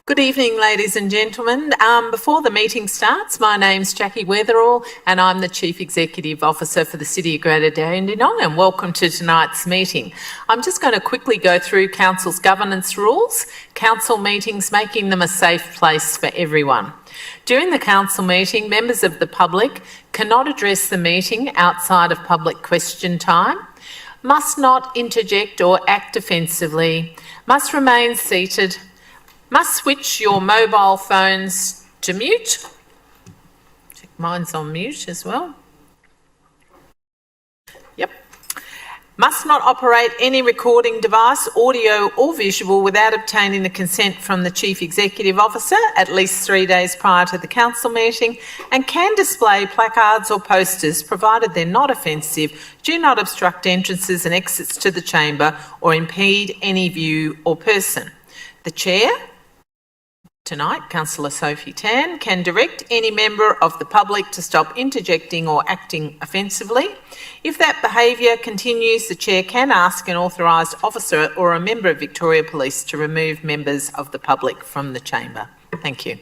Good evening, ladies and gentlemen. Before the meeting starts, my name's Jackie Weatherall and I'm the Chief Executive Officer for the City of Greater Dandenong, and welcome to tonight's meeting. I'm just going to quickly go through Council's governance rules, council meetings, making them a safe place for everyone. During the council meeting, members of the public cannot address the meeting outside of public question time, must not interject or act offensively, must remain seated, must switch your mobile phones to mute. Check mine's on mute as well. Yep. Must not operate any recording device, audio or visual, without obtaining the consent from the Chief Executive Officer at least 3 days prior to the council meeting, and can display placards or posters, provided they're not offensive, do not obstruct entrances and exits to the chamber or impede any view or person. The Chair, tonight, Councillor Sophie Tan, can direct any member of the public to stop interjecting or acting offensively. If that behaviour continues, the Chair can ask an authorised officer or a member of Victoria Police to remove members of the public from the chamber. Thank you.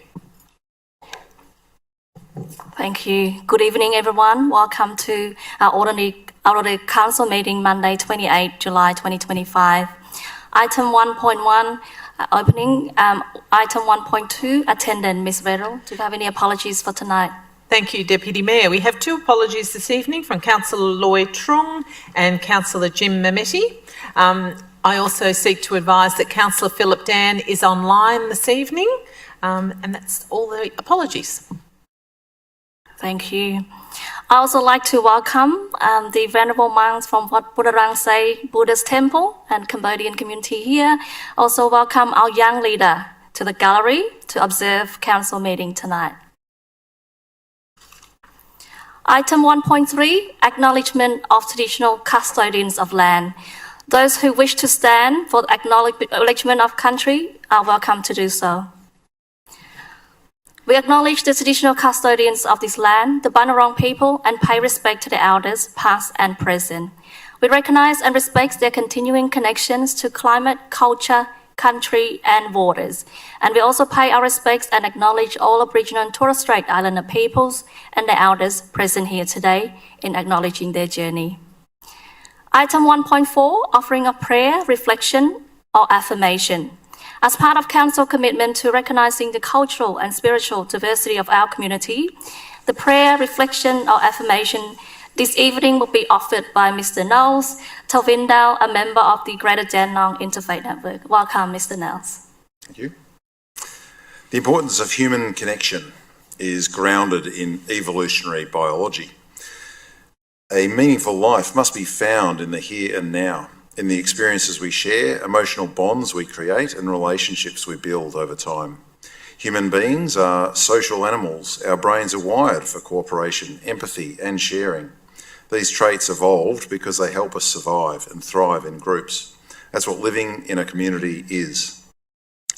Thank you. Good evening, everyone. Welcome to our ordinary council meeting, Monday, 28 July 2025. Item 1.1, opening. Item 1.2, attendance. Ms. Weatherall, do you have any apologies for tonight? Thank you, Deputy Mayor. We have two apologies this evening from Councillor Loy Trung and Councillor Jim Mametti. I also seek to advise that Councillor Philip Dan is online this evening, and that's all the apologies. Thank you. I also like to welcome the Venerable monks from Wat Budarangsai Buddhist Temple and Cambodian community here. Also welcome our young leader to the gallery to observe council meeting tonight. Item 1.3, acknowledgement of traditional custodians of land. Those who wish to stand for the acknowledgement of country are welcome to do so. We acknowledge the traditional custodians of this land, the Bunurong people, and pay respect to the elders, past and present. We recognise and respect their continuing connections to climate, culture, country, and borders. And we also pay our respects and acknowledge all Aboriginal and Torres Strait Islander peoples and their elders present here today in acknowledging their journey. Item 1.4, offering a prayer, reflection, or affirmation. As part of Council commitment to recognising the cultural and spiritual diversity of our community, the prayer, reflection or affirmation this evening will be offered by Mr. Knowles Talvindale, a member of the Greater Dandenong Interfaith Network. Welcome, Mr. Knowles. Thank you. The importance of human connection is grounded in evolutionary biology. A meaningful life must be found in the here and now, in the experiences we share, emotional bonds we create, and relationships we build over time. Human beings are social animals. Our brains are wired for cooperation, empathy, and sharing. These traits evolved because they help us survive and thrive in groups. That's what living in a community is.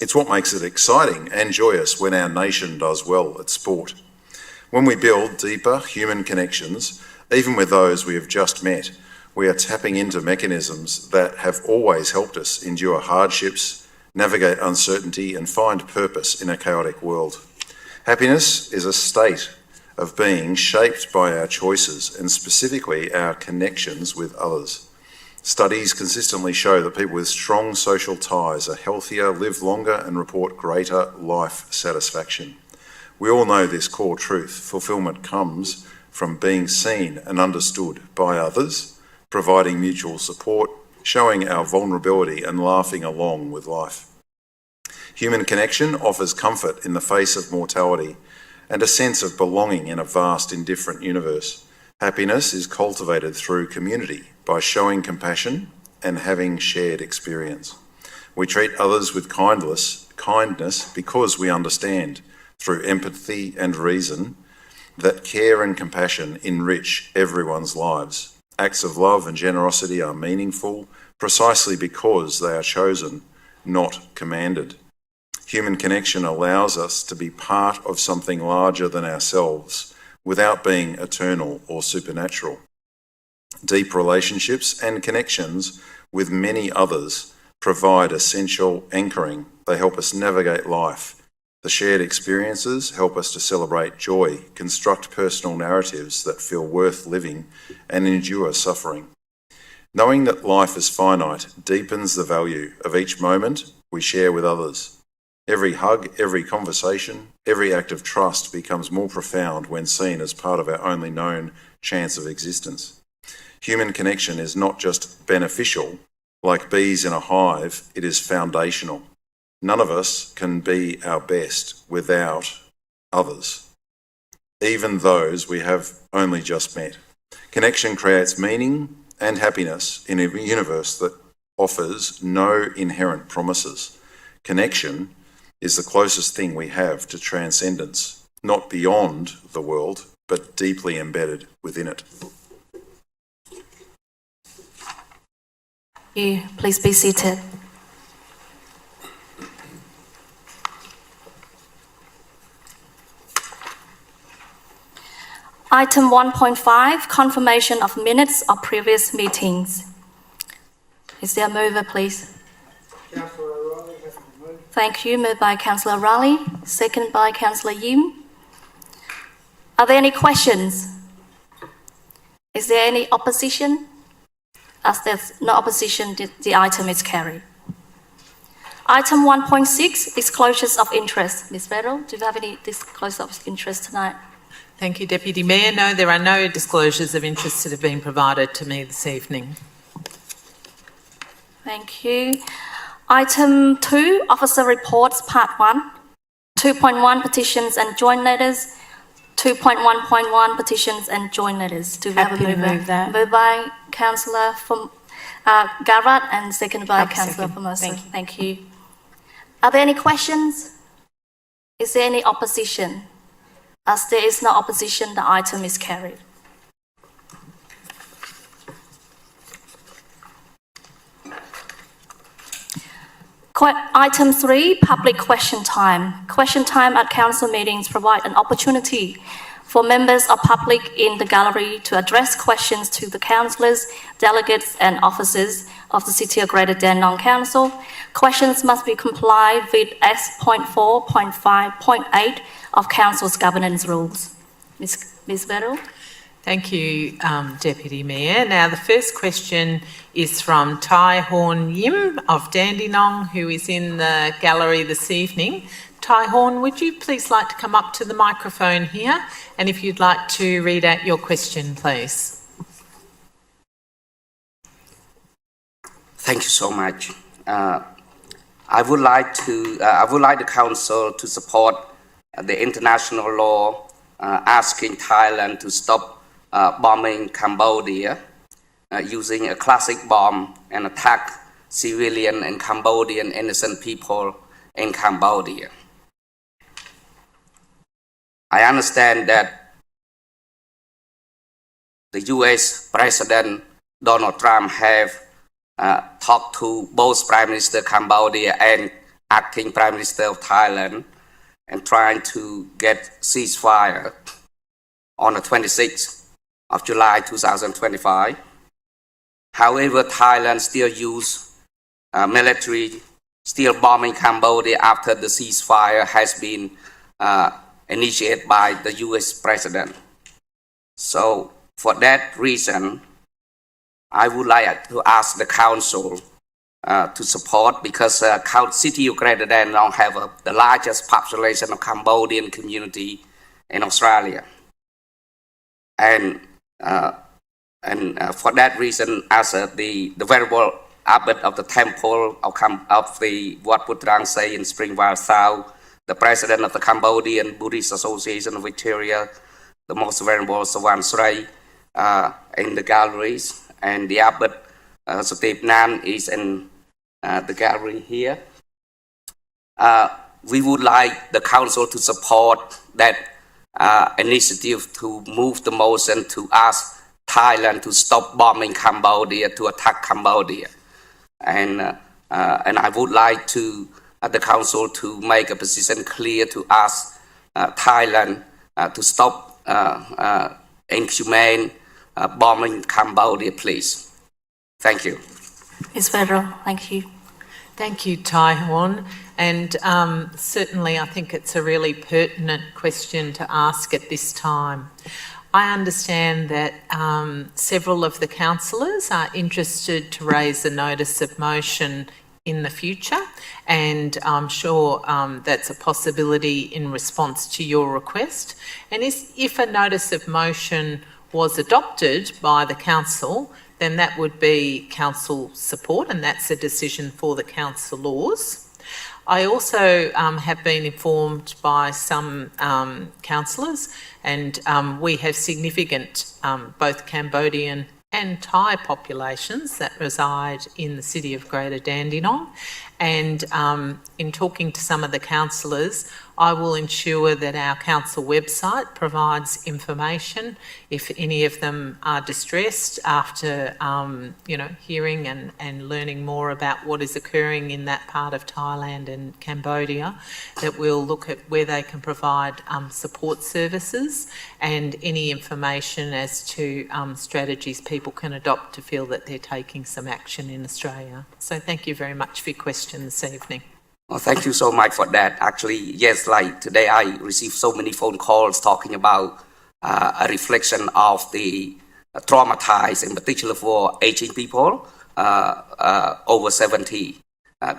It's what makes it exciting and joyous when our nation does well at sport. When we build deeper human connections, even with those we have just met, we are tapping into mechanisms that have always helped us endure hardships, navigate uncertainty, and find purpose in a chaotic world. Happiness is a state of being shaped by our choices and specifically our connections with others. Studies consistently show that people with strong social ties are healthier, live longer, and report greater life satisfaction. We all know this core truth. Fulfilment comes from being seen and understood by others, providing mutual support, showing our vulnerability, and laughing along with life. Human connection offers comfort in the face of mortality and a sense of belonging in a vast, indifferent universe. Happiness is cultivated through community by showing compassion and having shared experience. We treat others with kindness kindness because we understand, through empathy and reason, that care and compassion enrich everyone's lives. Acts of love and generosity are meaningful precisely because they are chosen, not commanded. Human connection allows us to be part of something larger than ourselves without being eternal or supernatural. Deep relationships and connections with many others provide essential anchoring. They help us navigate life. The shared experiences help us to celebrate joy, construct personal narratives that feel worth living, and endure suffering. Knowing that life is finite deepens the value of each moment we share with others. Every hug, every conversation, every act of trust becomes more profound when seen as part of our only known chance of existence. Human connection is not just beneficial, like bees in a hive, it is foundational. None of us can be our best without others, even those we have only just met. Connection creates meaning and happiness in a universe that offers no inherent promises. Connection is the closest thing we have to transcendence, not beyond the world, but deeply embedded within it. You please be seated. Item 1.5, confirmation of minutes of previous meetings. Is there a mover, please? Councillor O'Reilly has been moved. Thank you. Moved by Councillor Raleigh, second by Councillor Yim. Are there any questions? Is there any opposition? As there's no opposition, the item is carried. Item 1.6, disclosures of interest. Ms. Farrell, do you have any disclosures of interest tonight? Thank you, Deputy Mayor. No, there are no disclosures of interest that have been provided to me this evening. Thank you. Item 2, Officer Reports, Part 1. 2.1, Petitions and Joint Letters. 2.1.1, Petitions and Joint Letters. Do we have a Happy to mover? move that. Moved by Councillor Garrett and second by I'll Councillor second. Formosa. Thank you. Are there any questions? Is there any opposition? As there is no opposition, the item is carried. Item 3, public question time. Question time at council meetings provide an opportunity for members of public in the gallery to address questions to the councillors, delegates and officers of the City of Greater Dandenong Council. Questions must be complied with S.4.5.8 of Council's governance rules. Ms. Verrill? Thank you, Deputy Mayor. Now, the first question is from Tai Horn Yim of Dandenong, who is in the gallery this evening. Tai Horn, would you please like to come up to the microphone here? And if you'd like to read out your question, please. Thank you so much. I would like the council to support the international law asking Thailand to stop bombing Cambodia using a classic bomb and attack civilian and Cambodian innocent people in Cambodia. I understand that the US President Donald Trump have talked to both Prime Minister Cambodia and acting Prime Minister of Thailand and trying to get ceasefire on the 26th of July 2025. However, Thailand still use military, still bombing Cambodia after the ceasefire has been initiated by the US President. So for that reason, I would like to ask the council to support, because City of Greater Dandenong have the largest population of Cambodian community in Australia. And for that reason, as the venerable abbot of the temple of the Wat Phut Rang say in Springvale South, the president of the Cambodian Buddhist Association of Victoria, the most venerable Sawan Sray, in the galleries, and the abbot Satip Nan is in the gallery here. we would like the council to support that initiative to move the motion to ask Thailand to stop bombing Cambodia, to attack Cambodia. And I would like to the council to make a position clear to ask Thailand to stop inhumane bombing Cambodia, please. Thank you. Ms. Federal, thank you. Thank you, Tai Horn. And certainly I think it's a really pertinent question to ask at this time. I understand that several of the councillors are interested to raise a notice of motion in the future, and I'm sure that's a possibility in response to your request. And if a notice of motion was adopted by the council, then that would be council support, and that's a decision for the councillors. I also have been informed by some councillors, and we have significant both Cambodian and Thai populations that reside in the city of Greater Dandenong. And in talking to some of the councillors, I will ensure that our council website provides information if any of them are distressed after, hearing and learning more about what is occurring in that part of Thailand and Cambodia, that we'll look at where they can provide support services and any information as to strategies people can adopt to feel that they're taking some action in Australia. So thank you very much for your question this evening. Well, thank you so much for that. Actually, yes, like today I received so many phone calls talking about a reflection of the traumatized, in particular for aging people over 70.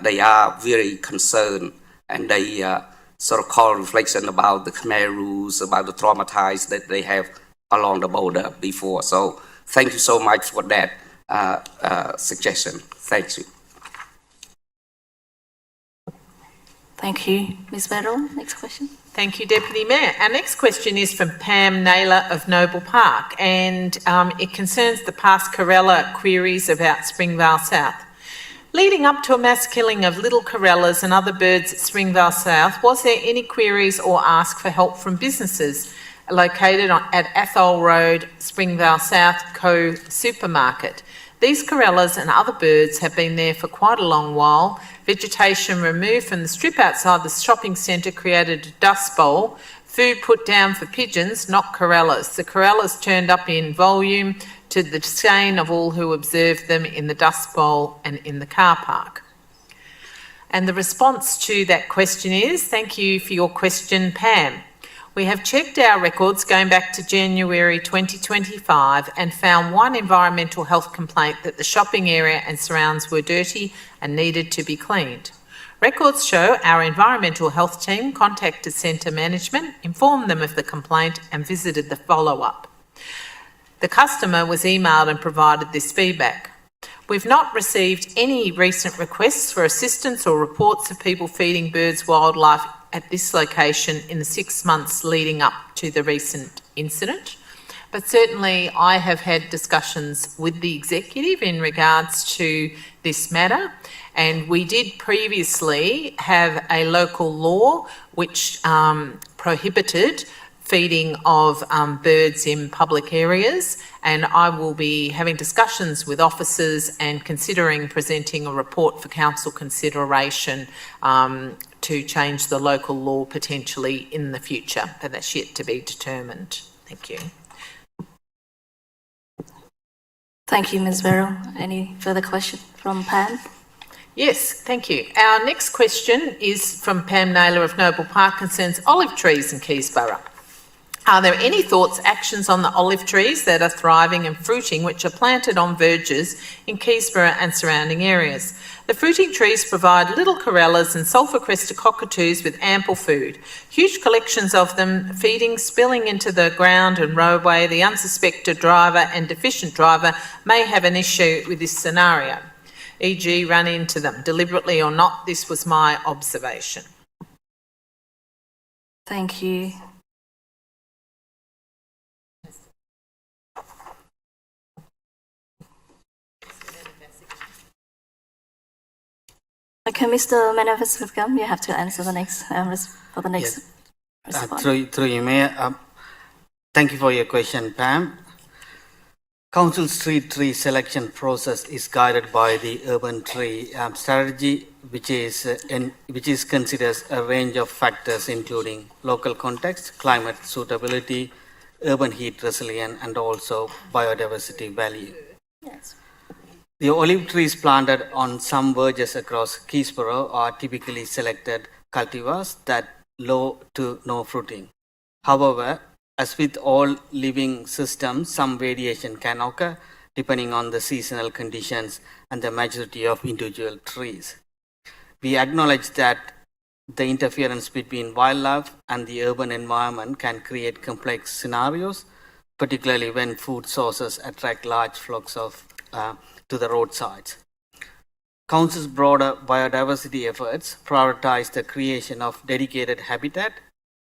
They are very concerned, and they sort of call reflection about the Khmer rules, about the traumatized that they have along the border before. So thank you so much for that suggestion. Thank you. Thank you. Ms. Federal, next question. Thank you, Deputy Mayor. Our next question is from Pam Naylor of Noble Park, and it concerns the past Corella queries about Springvale South. Leading up to a mass killing of little corellas and other birds at Springvale South, was there any queries or ask for help from businesses located at Athol Road, Springvale South Co-Supermarket? These corellas and other birds have been there for quite a long while. Vegetation removed from the strip outside the shopping centre created a dust bowl. Food put down for pigeons, not corellas. The corellas turned up in volume to the disdain of all who observed them in the dust bowl and in the car park. And the response to that question is, thank you for your question, Pam. We have checked our records going back to January 2025 and found one environmental health complaint that the shopping area and surrounds were dirty and needed to be cleaned. Records show our environmental health team contacted centre management, informed them of the complaint and visited the follow-up. The customer was emailed and provided this feedback. We've not received any recent requests for assistance or reports of people feeding birds, wildlife at this location in the 6 months leading up to the recent incident. But certainly I have had discussions with the executive in regards to this matter, and we did previously have a local law which prohibited feeding of birds in public areas, and I will be having discussions with officers and considering presenting a report for council consideration to change the local law potentially in the future, but that's yet to be determined. Thank you. Thank you, Ms. Verrill. Any further question from Pam? Yes, thank you. Our next question is from Pam Naylor of Noble Park, concerns olive trees in Keysborough. Are there any thoughts, actions on the olive trees that are thriving and fruiting which are planted on verges in Keysborough and surrounding areas? The fruiting trees provide little corellas and sulphur-crested cockatoos with ample food. Huge collections of them feeding, spilling into the ground and roadway. The unsuspected driver and deficient driver may have an issue with this scenario, e.g. run into them, deliberately or not. This was my observation. Thank you. Thank you, Mr. Manavaswagam. You have to answer the next for the next response. Through you, Mayor. Thank you for your question, Pam. Council street tree selection process is guided by the urban tree strategy, which is considers a range of factors including local context, climate suitability, urban heat resilience, and also biodiversity value. Yes. The olive trees planted on some verges across Keysborough are typically selected cultivars that low to no fruiting. However, as with all living systems, some variation can occur depending on the seasonal conditions and the maturity of individual trees. We acknowledge that the interference between wildlife and the urban environment can create complex scenarios, particularly when food sources attract large flocks to the roadsides. Council's broader biodiversity efforts prioritize the creation of dedicated habitat,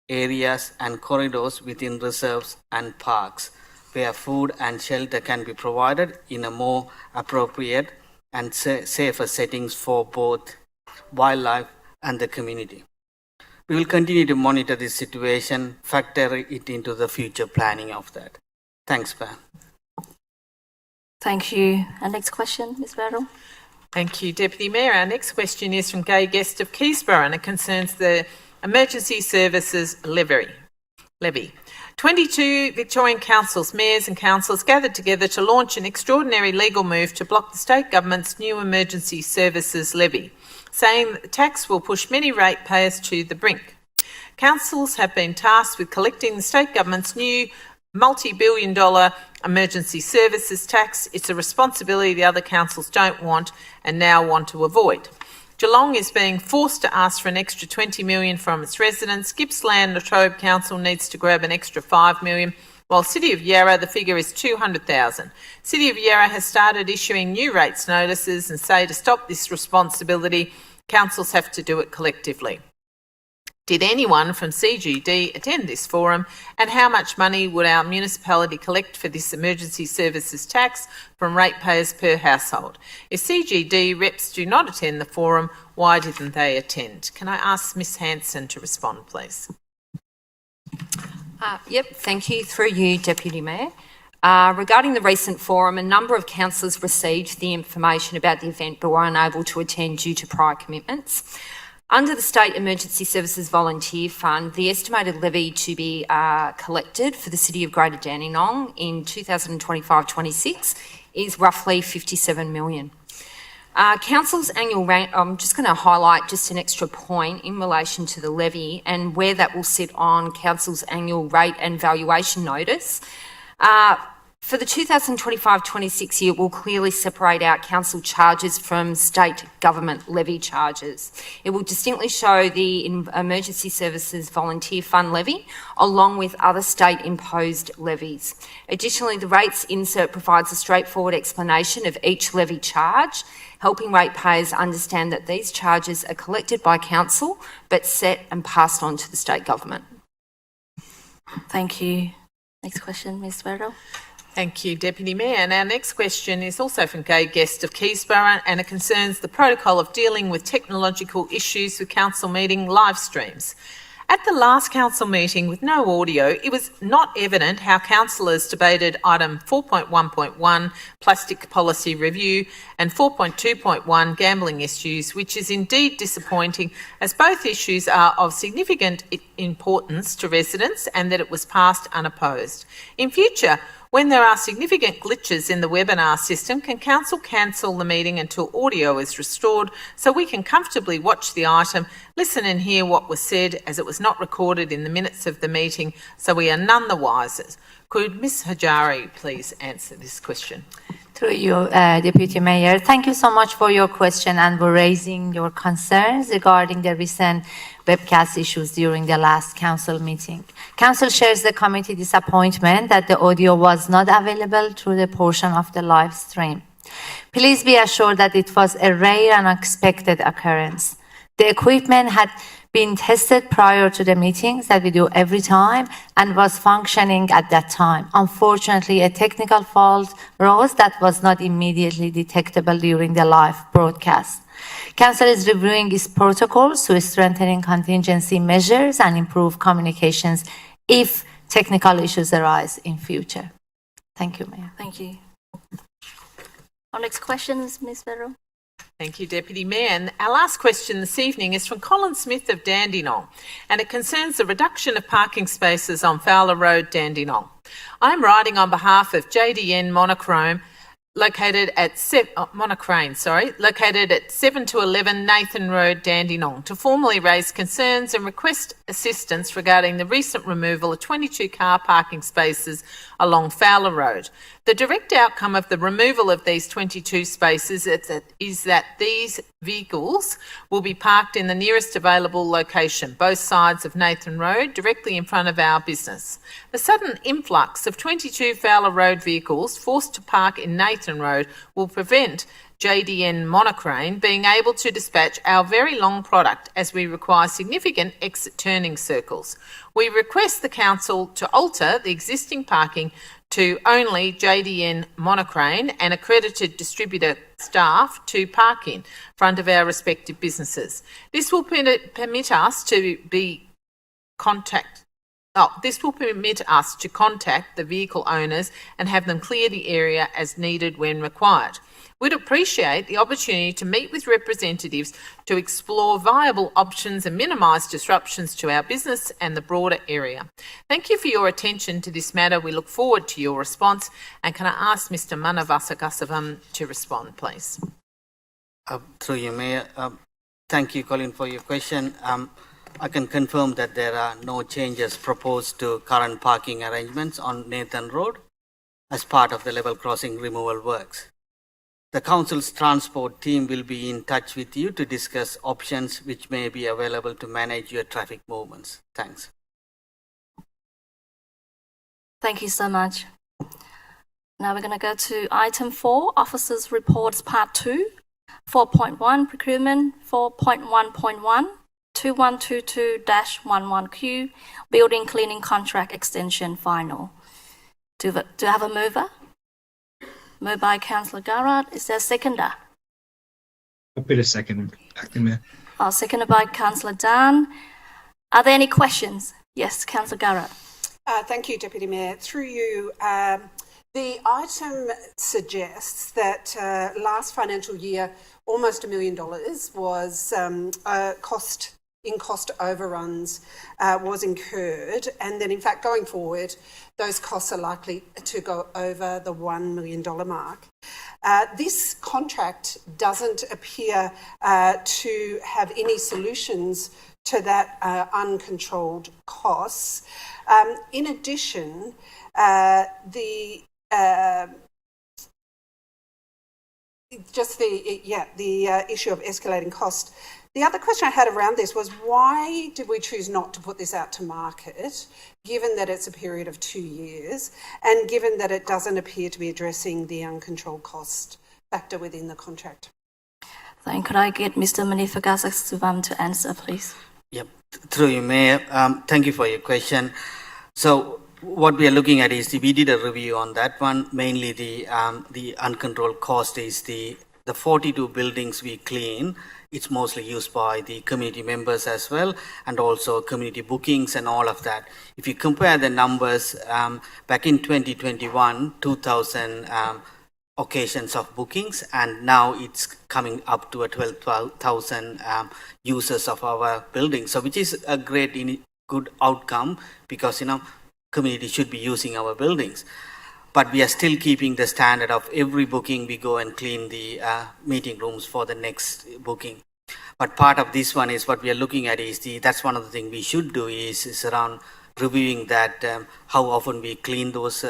areas and corridors within reserves and parks, where food and shelter can be provided in a more appropriate and safer settings for both wildlife and the community. We will continue to monitor this situation, factor it into the future planning of that. Thanks, Pam. Thank you. And next question, Ms. Barrow. Thank you, Deputy Mayor. Our next question is from Gay Guest of Keysborough, and it concerns the Emergency Services Levy. 22 Victorian councils, mayors and councillors gathered together to launch an extraordinary legal move to block the state government's new Emergency Services Levy, saying that the tax will push many ratepayers to the brink. Councils have been tasked with collecting the state government's new multi-billion-dollar emergency services tax. It's a responsibility the other councils don't want and now want to avoid. Geelong is being forced to ask for an extra $20 million from its residents. Gippsland Latrobe Council needs to grab an extra $5 million, while City of Yarra, the figure is $200,000. City of Yarra has started issuing new rates notices and say to stop this responsibility, councils have to do it collectively. Did anyone from CGD attend this forum, and how much money would our municipality collect for this emergency services tax from ratepayers per household? If CGD reps do not attend the forum, why didn't they attend? Can I ask Ms Hanson to respond, please? Thank you. Through you, Deputy Mayor. Regarding the recent forum, a number of councillors received the information about the event but were unable to attend due to prior commitments. Under the State Emergency Services Volunteer Fund, the estimated levy to be collected for the City of Greater Dandenong in 2025-26 is roughly $57 million. Council's annual rate, I'm just going to highlight just an extra point in relation to the levy and where that will sit on Council's annual rate and valuation notice. For the 2025-26 year, we'll clearly separate out council charges from state government levy charges. It will distinctly show the Emergency Services Volunteer Fund levy along with other state-imposed levies. Additionally, the rates insert provides a straightforward explanation of each levy charge, helping ratepayers understand that these charges are collected by council but set and passed on to the state government. Thank you. Next question, Ms. Barrow. Thank you, Deputy Mayor. And our next question is also from Gay Guest of Keysborough, and it concerns the protocol of dealing with technological issues with council meeting live streams. At the last council meeting with no audio, it was not evident how councillors debated item 4.1.1 plastic policy review and 4.2.1 gambling issues, which is indeed disappointing as both issues are of significant importance to residents and that it was passed unopposed. In future, when there are significant glitches in the webinar system, can council cancel the meeting until audio is restored so we can comfortably watch the item, listen and hear what was said as it was not recorded in the minutes of the meeting, so we are none the wiser? Could Ms Hajari please answer this question? Through you, Deputy Mayor. Thank you so much for your question and for raising your concerns regarding the recent webcast issues during the last council meeting. Council shares the committee disappointment that the audio was not available through the portion of the live stream. Please be assured that it was a rare and unexpected occurrence. The equipment had been tested prior to the meetings that we do every time and was functioning at that time. Unfortunately, a technical fault arose that was not immediately detectable during the live broadcast. Council is reviewing its protocols to strengthening contingency measures and improve communications if technical issues arise in future. Thank you, Mayor. Thank you. Our next question is Ms. Vero. Thank you, Deputy Mayor. And our last question this evening is from Colin Smith of Dandenong, and it concerns the reduction of parking spaces on Fowler Road, Dandenong. I'm writing on behalf of JDN Monochrome, located at 7 to 11 Nathan Road, Dandenong, to formally raise concerns and request assistance regarding the recent removal of 22 car parking spaces along Fowler Road. The direct outcome of the removal of these 22 spaces is that these vehicles will be parked in the nearest available location, both sides of Nathan Road, directly in front of our business. The sudden influx of 22 Fowler Road vehicles forced to park in Nathan Road will prevent JDN Monochrome being able to dispatch our very long product, as we require significant exit turning circles. We request the Council to alter the existing parking to only JDN Monochrome and accredited distributor staff to park in front of our respective businesses. This will permit us to contact the vehicle owners and have them clear the area as needed when required. We'd appreciate the opportunity to meet with representatives to explore viable options and minimise disruptions to our business and the broader area. Thank you for your attention to this matter. We look forward to your response. And can I ask Mr Manavasagasavam to respond, please? Through you, Mayor. Thank you, Colin, for your question. I can confirm that there are no changes proposed to current parking arrangements on Nathan Road as part of the level crossing removal works. The Council's transport team will be in touch with you to discuss options which may be available to manage your traffic movements. Thanks. Thank you so much. Now we're going to go to item 4, Officers' Reports Part 2, 4.1 Procurement, 4.1.1, 2122-11Q, Building Cleaning Contract Extension Final. Do I have a mover? Moved by Councillor Garrard. Is there a seconder? I'll be the second, Acting Mayor. Seconded by Councillor Dan. Are there any questions? Yes, Councillor Garrard. Thank you, Deputy Mayor. Through you, the item suggests that last financial year, almost $1 million was cost overruns was incurred, and then in fact going forward those costs are likely to go over the $1 million mark. This contract doesn't appear to have any solutions to that uncontrolled costs. In addition, the issue of escalating cost. The other question I had around this was, why did we choose not to put this out to market, given that it's a period of 2 years and given that it doesn't appear to be addressing the uncontrolled cost factor within the contract? Then could I get Mr. Manifagasavam to answer, please? Yep. Through you, Mayor. Thank you for your question. So what we are looking at is we did a review on that one. Mainly the uncontrolled cost is the 42 buildings we clean. It's mostly used by the community members as well, and also community bookings and all of that. If you compare the numbers, back in 2021, 2,000 occasions of bookings, and now it's coming up to a 12,000 users of our building. So which is a good outcome, because community should be using our buildings. But we are still keeping the standard of every booking we go and clean the meeting rooms for the next booking. But part of this one is what we are looking at is that's one of the things we should do is around reviewing that how often we clean those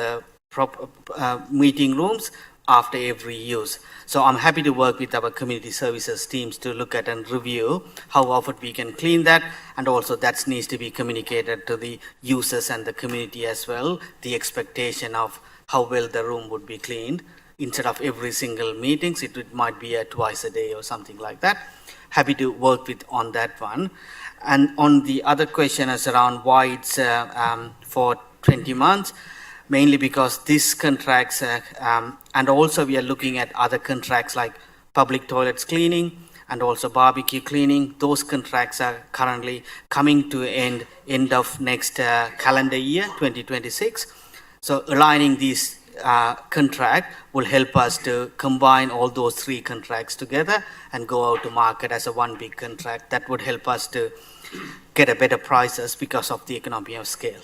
meeting rooms after every use. So I'm happy to work with our community services teams to look at and review how often we can clean that, and also that needs to be communicated to the users and the community as well, the expectation of how well the room would be cleaned. Instead of every single meetings, it might be twice a day or something like that. Happy to work on that one. And on the other question is around why it's for 20 months, mainly because this contracts, and also we are looking at other contracts like public toilets cleaning, and also barbecue cleaning. Those contracts are currently coming to end of next calendar year, 2026. So aligning these contract will help us to combine all those 3 contracts together and go out to market as a one big contract. That would help us to get a better prices because of the economy of scale.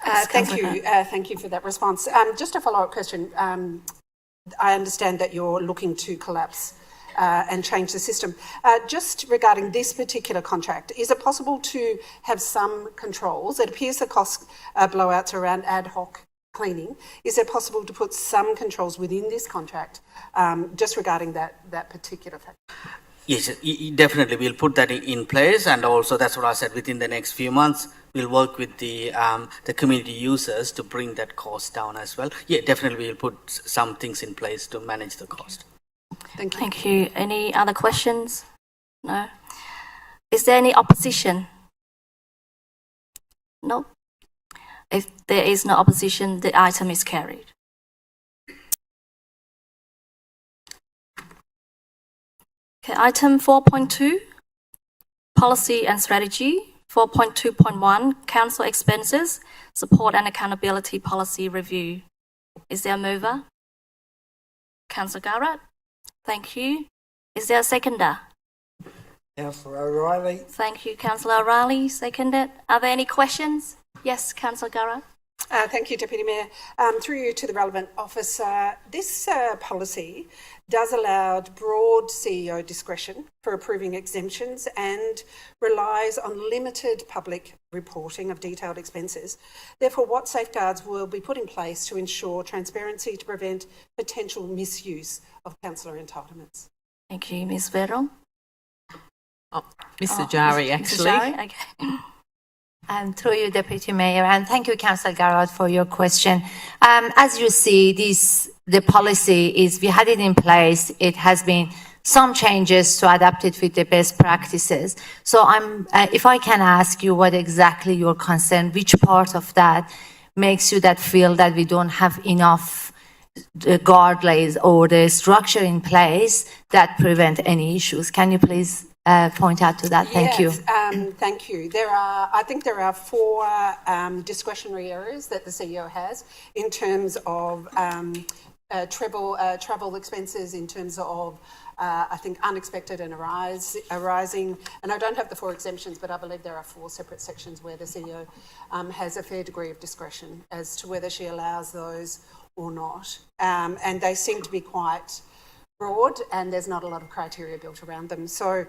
Thank you for that response. Just a follow-up question. I understand that you're looking to collapse and change the system. Just regarding this particular contract, is it possible to have some controls? It appears the cost blowouts around ad hoc cleaning. Is it possible to put some controls within this contract just regarding that particular fact? Yes, definitely. We'll put that in place, and also that's what I said. Within the next few months, we'll work with the community users to bring that cost down as well. Yeah, definitely, we'll put some things in place to manage the cost. Thank you. Thank you. Any other questions? No. Is there any opposition? No. If there is no opposition, the item is carried. Okay, item 4.2, policy and strategy. 4.2.1, council expenses, support and accountability policy review. Is there a mover? Councillor Garrett. Thank you. Is there a seconder? Councillor O'Reilly. Thank you, Councillor O'Reilly. Seconded. Are there any questions? Yes, Councillor Garrett. Thank you, Deputy Mayor. Through you to the relevant officer, this policy does allow broad CEO discretion for approving exemptions and relies on limited public reporting of detailed expenses. Therefore, what safeguards will be put in place to ensure transparency to prevent potential misuse of councillor entitlements? Thank you, Ms. Vero. Mr. Jari, actually. Mr. Jari, okay. Through you, Deputy Mayor, and thank you, Councillor Garrett, for your question. As you see, the policy is, we had it in place. It has been some changes to adapt it with the best practices. So if I can ask you what exactly your concern, which part of that makes you that feel that we don't have enough guardrails or the structure in place that prevent any issues? Can you please point out to that? Thank you. Thank you. I think there are 4 discretionary areas that the CEO has in terms of travel expenses, in terms of I think unexpected and arising, and I don't have the 4 exemptions, but I believe there are 4 separate sections where the CEO has a fair degree of discretion as to whether she allows those or not, and they seem to be quite broad, and there's not a lot of criteria built around them. So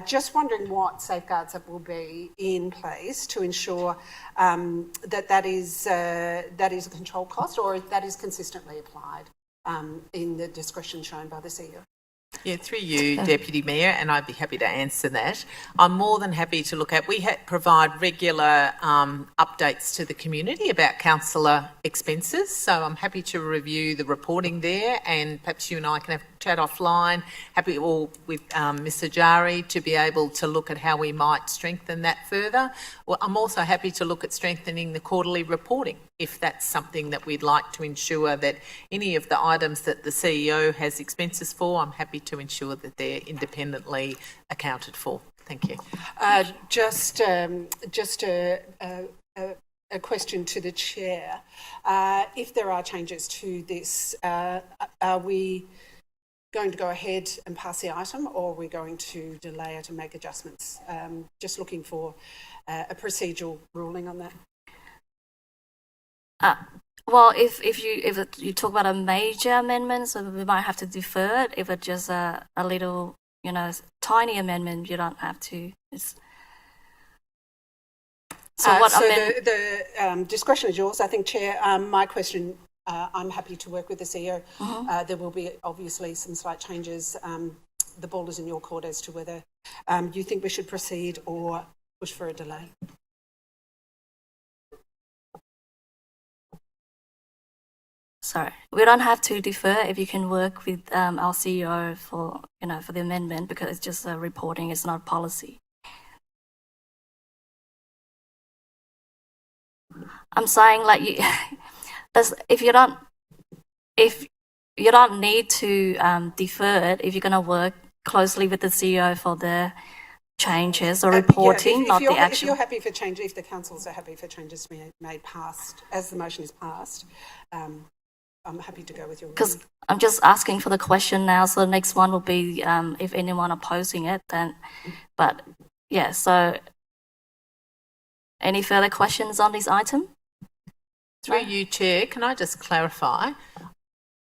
just wondering what safeguards that will be in place to ensure that is a control cost, or that is consistently applied in the discretion shown by the CEO. Yeah, through you, Deputy Mayor, and I'd be happy to answer that. I'm more than happy to look at, we provide regular updates to the community about councillor expenses, so I'm happy to review the reporting there, and perhaps you and I can have a chat offline, happy all with Mr. Jari to be able to look at how we might strengthen that further. Well, I'm also happy to look at strengthening the quarterly reporting, if that's something that we'd like to ensure that any of the items that the CEO has expenses for, I'm happy to ensure that they're independently accounted for. Thank you. Just a question to the Chair. If there are changes to this, are we going to go ahead and pass the item, or are we going to delay it and make adjustments? Just looking for a procedural ruling on that. Well, if you talk about a major amendment, so we might have to defer it. If it's just a little, tiny amendment, you don't have to. The discretion is yours, I think, Chair. My question, I'm happy to work with the CEO. There will be obviously some slight changes. The ball is in your court as to whether you think we should proceed or push for a delay. Sorry, we don't have to defer if you can work with our CEO for the amendment, because it's just a reporting, it's not policy. I'm saying if you don't need to defer it if you're going to work closely with the CEO for the changes or reporting, if not the you're, action. If you're happy for change, if the councils are happy for changes to be made past, as the motion is passed, I'm happy to go with your Because ruling. I'm just asking for the question now, so the next one will be if anyone opposing it, then, but yeah, so any further questions on this item? Through you, Chair, can I just clarify?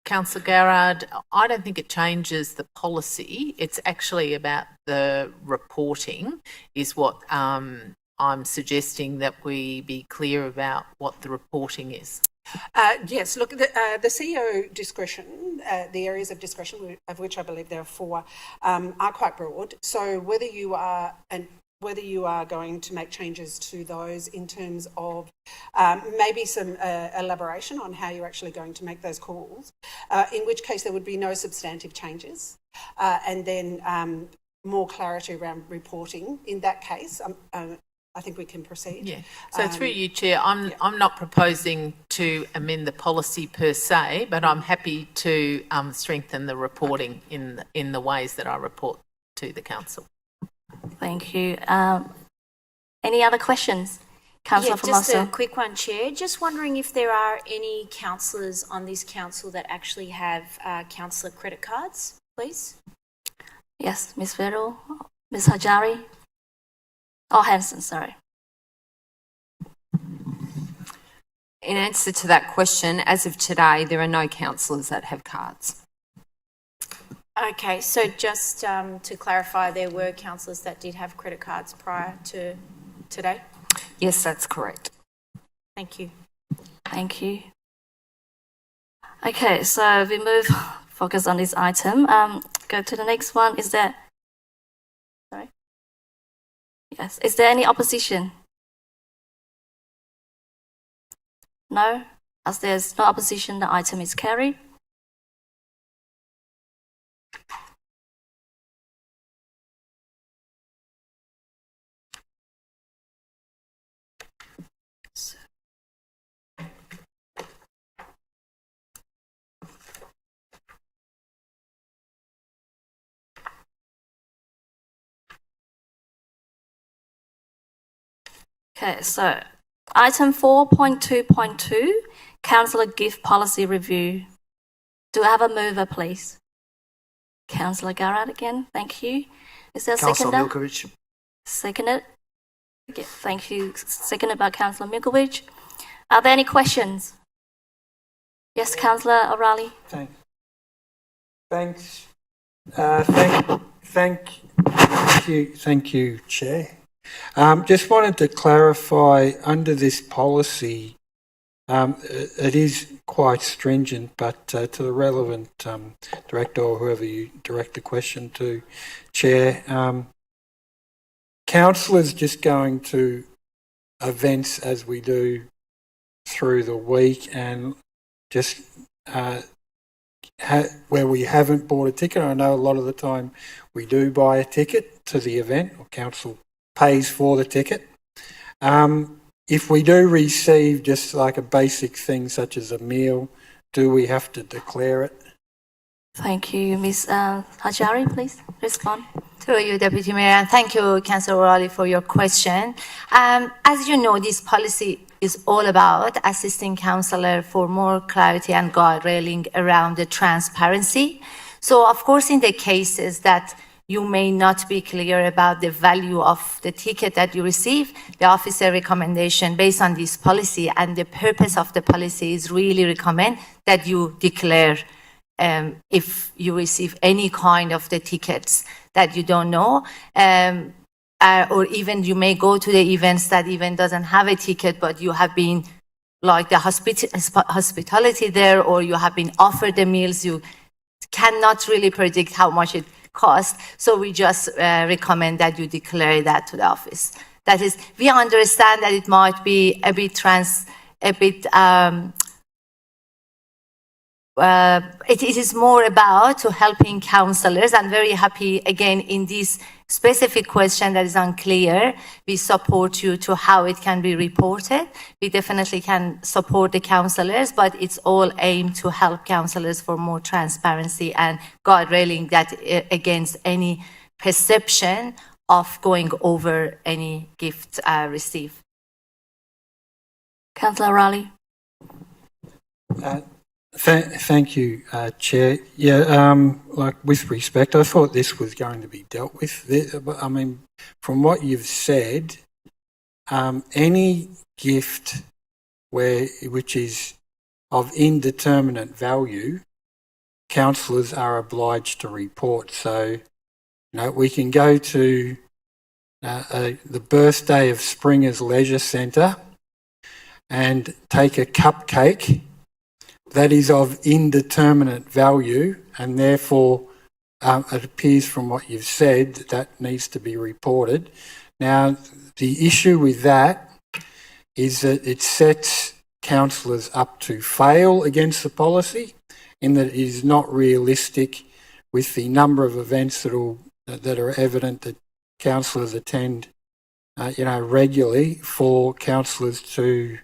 Councillor Garrard, I don't think it changes the policy. It's actually about the reporting is what I'm suggesting that we be clear about what the reporting is. Yes, look, the CEO discretion, the areas of discretion, of which I believe there are 4, are quite broad. So whether you are going to make changes to those in terms of maybe some elaboration on how you're actually going to make those calls, in which case there would be no substantive changes, and then more clarity around reporting. In that case, I think we can proceed. Yeah. So through you, Chair, I'm not proposing to amend the policy per se, but I'm happy to strengthen the reporting in the ways that I report to the council. Thank you. Any other questions? Councillor just a Formosa. quick one, Chair. Just wondering if there are any councillors on this council that actually have councillor credit cards, please. Yes, Ms. Vero, Ms. Hajari. Oh, Hanson, sorry. In answer to that question, as of today, there are no councillors that have cards. Okay, so just to clarify, there were councillors that did have credit cards prior to today? Yes, that's correct. Thank you. Thank you. Okay, so we move, focus on this item. Go to the next one. Is there, sorry? Yes, is there any opposition? No? As there's no opposition, the item is carried. Okay, so item 4.2.2, Councillor Gift Policy Review. Do I have a mover, please? Councillor Garrard again, thank you. Is there a Councillor seconder? Milkovich. Seconded. Okay, thank you. Seconded by Councillor Milkovich. Are there any questions? Yes, Councillor O'Reilly. Thanks. Thank you, Chair. Just wanted to clarify, under this policy, it is quite stringent, but to the relevant director or whoever you direct the question to, Chair, councillors just going to events as we do through the week and just where we haven't bought a ticket. I know a lot of the time we do buy a ticket to the event, or council pays for the ticket. If we do receive just like a basic thing such as a meal, do we have to declare it? Thank you. Ms. Hajari, please respond. Through you, Deputy Mayor, and thank you, Councillor O'Reilly, for your question. As you know, this policy is all about assisting councillor for more clarity and guide railing around the transparency. So, of course, in the cases that you may not be clear about the value of the ticket that you receive, the officer recommendation based on this policy and the purpose of the policy is really recommend that you declare if you receive any kind of the tickets that you don't know, or even you may go to the events that even doesn't have a ticket, but you have been like the hospitality there, or you have been offered the meals, you cannot really predict how much it costs. So we just recommend that you declare that to the office. That is, we understand that it might be a bit it is more about to helping councillors. I'm very happy again in this specific question that is unclear. We support you to how it can be reported. We definitely can support the councillors, but it's all aimed to help councillors for more transparency and guardrailing that against any perception of going over any gift received. Councillor Raleigh. Thank you, Chair. Yeah, like with respect, I thought this was going to be dealt with. I mean, from what you've said, any gift which is of indeterminate value, councillors are obliged to report. So, we can go to the birthday of Springers Leisure Centre and take a cupcake that is of indeterminate value, and therefore it appears from what you've said that needs to be reported. Now, the issue with that is that it sets councillors up to fail against the policy, in that it is not realistic with the number of events that are evident that councillors attend, regularly, for councillors to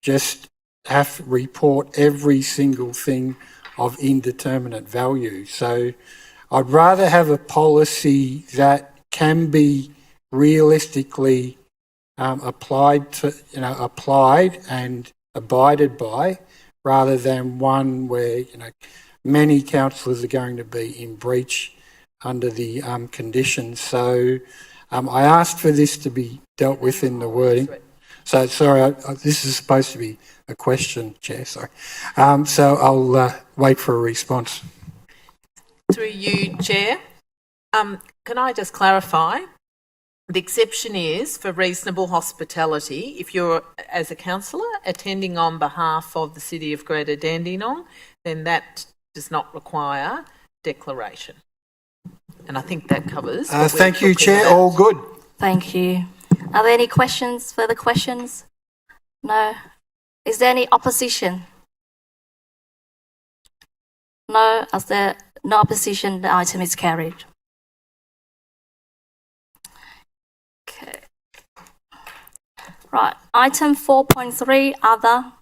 just have to report every single thing of indeterminate value. So I'd rather have a policy that can be realistically applied and abided by, rather than one where many councillors are going to be in breach under the conditions. So I asked for this to be dealt with in the wording. So sorry, this is supposed to be a question, Chair, sorry. So I'll wait for a response. Through you, Chair. Can I just clarify? The exception is for reasonable hospitality. If you're, as a councillor, attending on behalf of the City of Greater Dandenong, then that does not require declaration. And I think that covers. Thank you, Chair. All good. Thank you. Are there any questions, further questions? No. Is there any opposition? No. As there no opposition, the item is carried. Okay. Right. Item 4.3, other.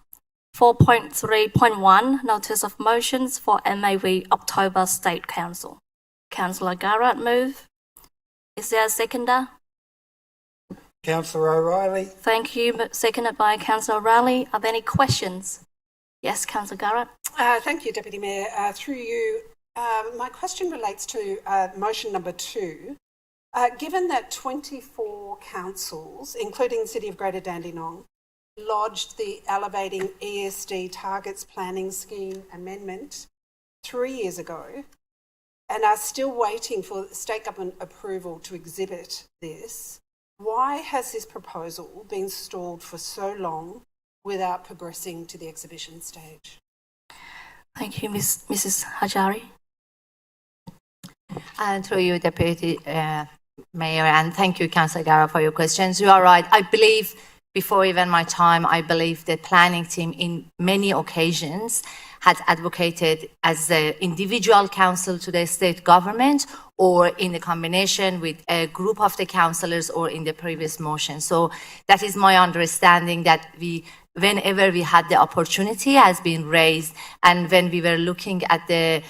4.3.1, notice of motions for MAV October State Council. Councillor Garrett move. Is there a seconder? Councillor O'Reilly. Thank you. Seconded by Councillor O'Reilly. Are there any questions? Yes, Councillor Garrett. Thank you, Deputy Mayor. Through you, my question relates to motion number 2. Given that 24 councils, including the City of Greater Dandenong, lodged the Elevating ESD Targets Planning Scheme Amendment 3 years ago and are still waiting for state government approval to exhibit this, why has this proposal been stalled for so long without progressing to the exhibition stage? Thank you, Mrs. Hajari. And through you, Deputy Mayor, and thank you, Councillor Gara, for your questions. You are right. I believe, before even my time, I believe the planning team in many occasions had advocated as an individual council to the state government, or in a combination with a group of the councillors, or in the previous motion. So that is my understanding, that whenever we had the opportunity has been raised, and when we were looking at the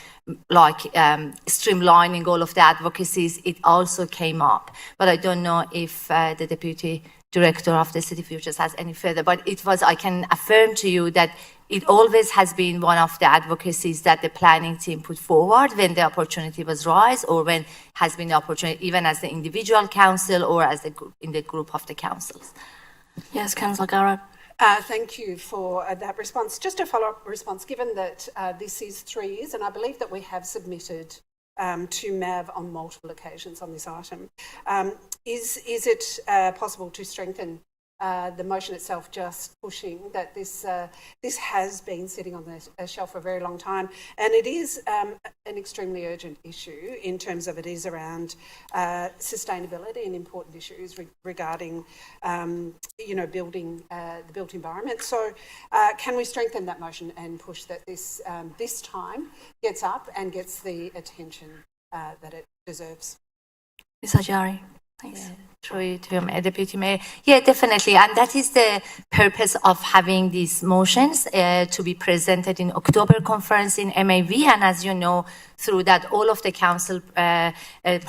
streamlining all of the advocacies, it also came up. But I don't know if the Deputy Director of the City Futures has any further, but I can affirm to you that it always has been one of the advocacies that the planning team put forward when the opportunity was raised, or when has been the opportunity, even as the individual council or as in the group of the councils. Yes, Councillor Garrett. Thank you for that response. Just a follow-up response, given that this is 3 years, and I believe that we have submitted to MAV on multiple occasions on this item. Is it possible to strengthen the motion itself, just pushing that this has been sitting on the shelf for a very long time, and it is an extremely urgent issue in terms of it is around sustainability and important issues regarding building the the built environment. So can we strengthen that motion and push that this this time gets up and gets the attention that it deserves? Ms. Ajari, thanks. Through you to Deputy Mayor. Yeah, definitely. And that is the purpose of having these motions to be presented in October conference in MAV. And as you know, through that, all of the council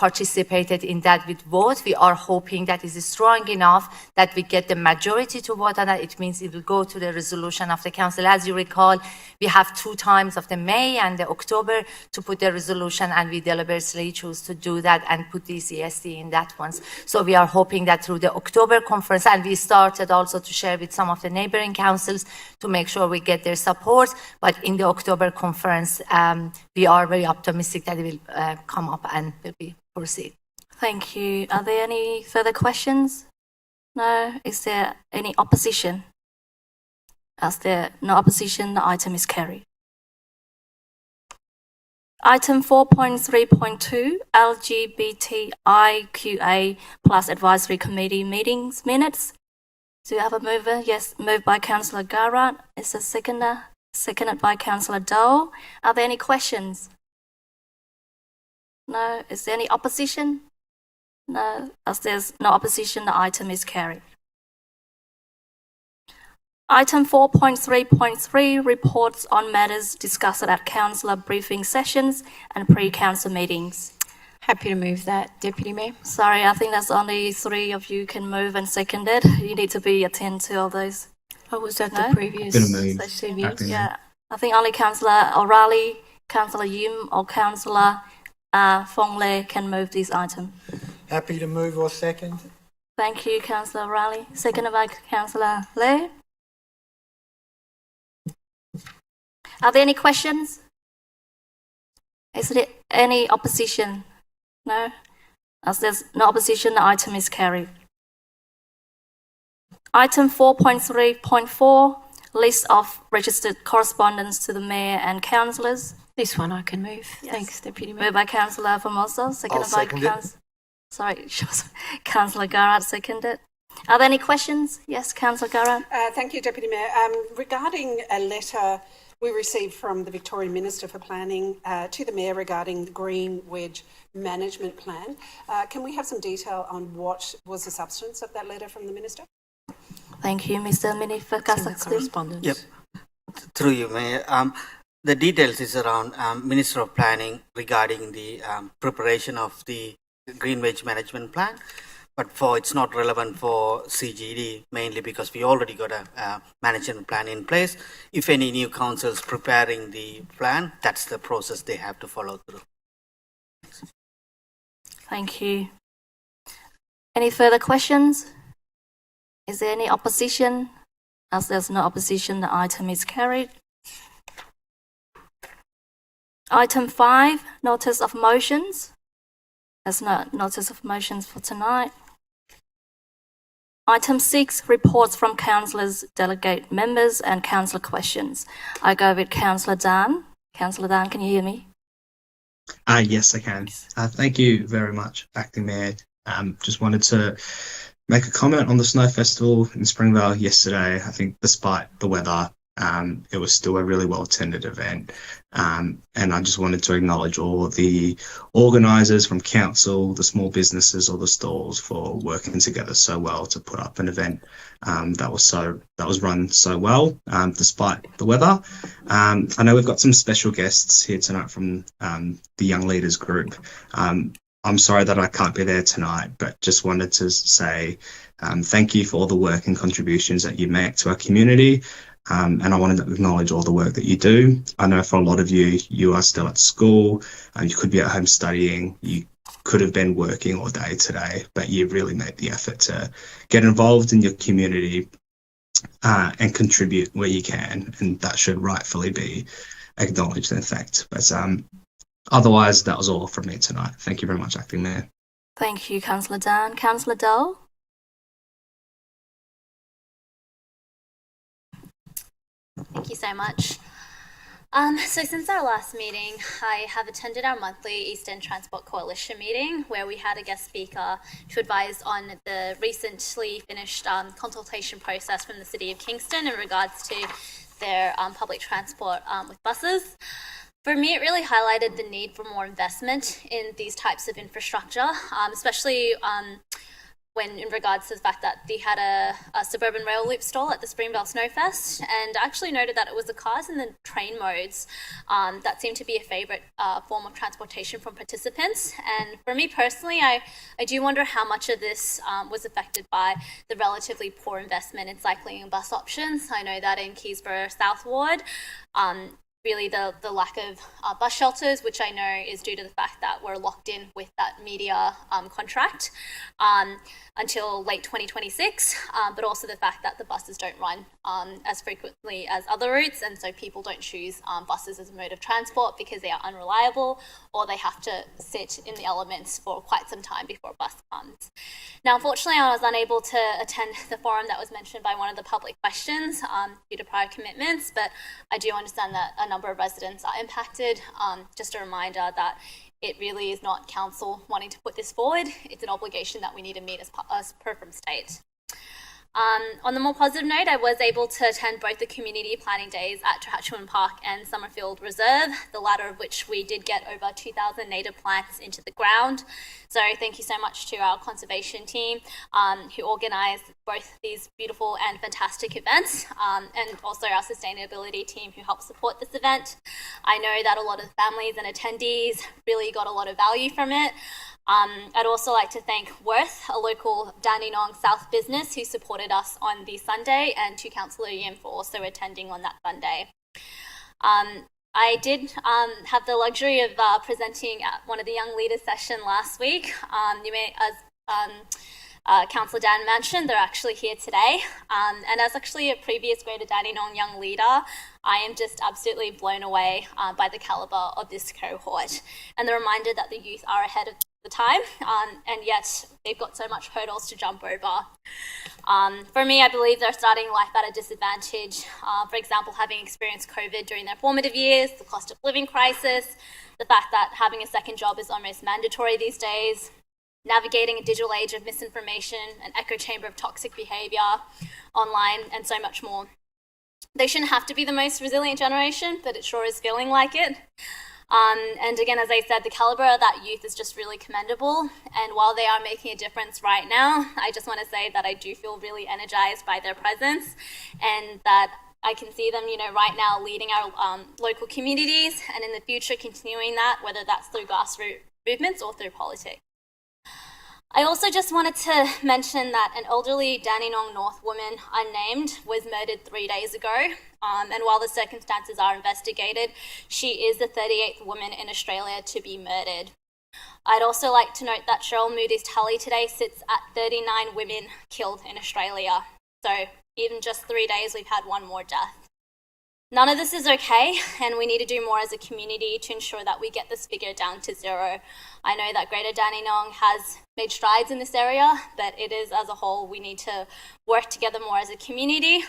participated in that with vote. We are hoping that is strong enough that we get the majority to vote on that. It means it will go to the resolution of the council. As you recall, we have 2 times of the May and the October to put the resolution, and we deliberately choose to do that and put the CSD in that one. So we are hoping that through the October conference, and we started also to share with some of the neighboring councils to make sure we get their support. But in the October conference, we are very optimistic that it will come up and will be proceed. Thank you. Are there any further questions? No? Is there any opposition? As there no opposition, the item is carried. Item 4.3.2, LGBTIQA plus Advisory Committee meetings minutes. Do you have a mover? Yes, moved by Councillor Garrett. Is a seconder? Seconded by Councillor Dole. Are there any questions? No. Is there any opposition? No. As there's no opposition, the item is carried. Item 4.3.3, reports on matters discussed at councillor briefing sessions and pre-council meetings. Happy to move that, Deputy Mayor. Sorry, I think that's only 3 of you can move and second it. You need to be attend to all those. Oh, was that No? the previous? Been moved. previous? Acting Mayor. Yeah, I think only Councillor O'Reilly, Councillor Yim or Councillor Fong Lei can move this item. Happy to move or second. Thank you, Councillor O'Reilly. Seconded by Councillor Lei. Are there any questions? Is there any opposition? No? As there's no opposition, the item is carried. Item 4.3.4, list of registered correspondence to the Mayor and councillors. This one I can move. Yes. Thanks, Deputy Mayor. Moved by Councillor Formosa, seconded by second it. Councillor Garrett, seconded. Are there any questions? Yes, Councillor Garrett. Thank you, Deputy Mayor. Regarding a letter we received from the Victorian Minister for Planning to the Mayor regarding the Green Wedge Management Plan, can we have some detail on what was the substance of that letter from the Minister? Thank you, Mr. Minister It's in the Kazakhstan. correspondence. Yep. Through you, Mayor. The details is around Minister of Planning regarding the preparation of the Green Wedge Management Plan. But it's not relevant for CGD, mainly because we already got a management plan in place. If any new councils preparing the plan, that's the process they have to follow through. Thank you. Any further questions? Is there any opposition? As there's no opposition, the item is carried. Item 5, notice of motions. There's no notice of motions for tonight. Item 6, reports from councillors, delegate members and councillor questions. I go with Councillor Dan. Councillor Dan, can you hear me? Yes, I can. Thank you very much, Acting Mayor. Just wanted to make a comment on the Snow Festival in Springvale yesterday. I think despite the weather, it was still a really well-attended event. And I just wanted to acknowledge all the organisers from council, the small businesses or the stalls for working together so well to put up an event that was run so well despite the weather. I know we've got some special guests here tonight from the Young Leaders Group. I'm sorry that I can't be there tonight, but just wanted to say thank you for all the work and contributions that you make to our community. And I wanted to acknowledge all the work that you do. I know for a lot of you, you are still at school, and you could be at home studying. You could have been working all day today, but you really made the effort to get involved in your community and contribute where you can, and that should rightfully be acknowledged and thanked. But otherwise, that was all from me tonight. Thank you very much, Acting Mayor. Thank you, Councillor Dan. Councillor Dole? Thank you so much. So since our last meeting, I have attended our monthly Eastern Transport Coalition meeting where we had a guest speaker to advise on the recently finished consultation process from the City of Kingston in regards to their public transport with buses. For me, it really highlighted the need for more investment in these types of infrastructure, especially when in regards to the fact that they had a suburban rail loop stall at the Springvale Snowfest, and I actually noted that it was the cars and the train modes that seemed to be a favourite form of transportation from participants. And for me personally, I do wonder how much of this was affected by the relatively poor investment in cycling and bus options. I know that in Keysborough South Ward, really the lack of bus shelters, which I know is due to the fact that we're locked in with that media contract until late 2026, but also the fact that the buses don't run as frequently as other routes, and so people don't choose buses as a mode of transport because they are unreliable or they have to sit in the elements for quite some time before a bus comes. Now, unfortunately, I was unable to attend the forum that was mentioned by one of the public questions due to prior commitments, but I do understand that a number of residents are impacted. Just a reminder that it really is not council wanting to put this forward. It's an obligation that we need to meet as per from state. On the more positive note, I was able to attend both the community planning days at Cherhatchwan Park and Summerfield Reserve, the latter of which we did get over 2,000 native plants into the ground. So thank you so much to our conservation team who organised both these beautiful and fantastic events, and also our sustainability team who helped support this event. I know that a lot of families and attendees really got a lot of value from it. I'd also like to thank Worth, a local Dandenong South business who supported us on the Sunday, and to Councillor Yim for also attending on that Sunday. I did have the luxury of presenting at one of the Young Leaders session last week. As Councillor Dan mentioned, they're actually here today. And as actually a previous Greater Dandenong Young Leader, I am just absolutely blown away by the calibre of this cohort and the reminder that the youth are ahead of the time, and yet they've got so much hurdles to jump over. For me, I believe they're starting life at a disadvantage. For example, having experienced COVID during their formative years, the cost of living crisis, the fact that having a second job is almost mandatory these days, navigating a digital age of misinformation, an echo chamber of toxic behaviour online, and so much more. They shouldn't have to be the most resilient generation, but it sure is feeling like it. And again, as I said, the calibre of that youth is just really commendable. And while they are making a difference right now, I just want to say that I do feel really energised by their presence, and that I can see them, right now leading our local communities, and in the future continuing that, whether that's through grassroots movements or through politics. I also just wanted to mention that an elderly Dandenong North woman, unnamed, was murdered 3 days ago. And while the circumstances are investigated, she is the 38th woman in Australia to be murdered. I'd also like to note that Cheryl Moody's tally today sits at 39 women killed in Australia. So even just 3 days, we've had one more death. None of this is okay, and we need to do more as a community to ensure that we get this figure down to zero. I know that Greater Dandenong has made strides in this area, but it is, as a whole, we need to work together more as a community,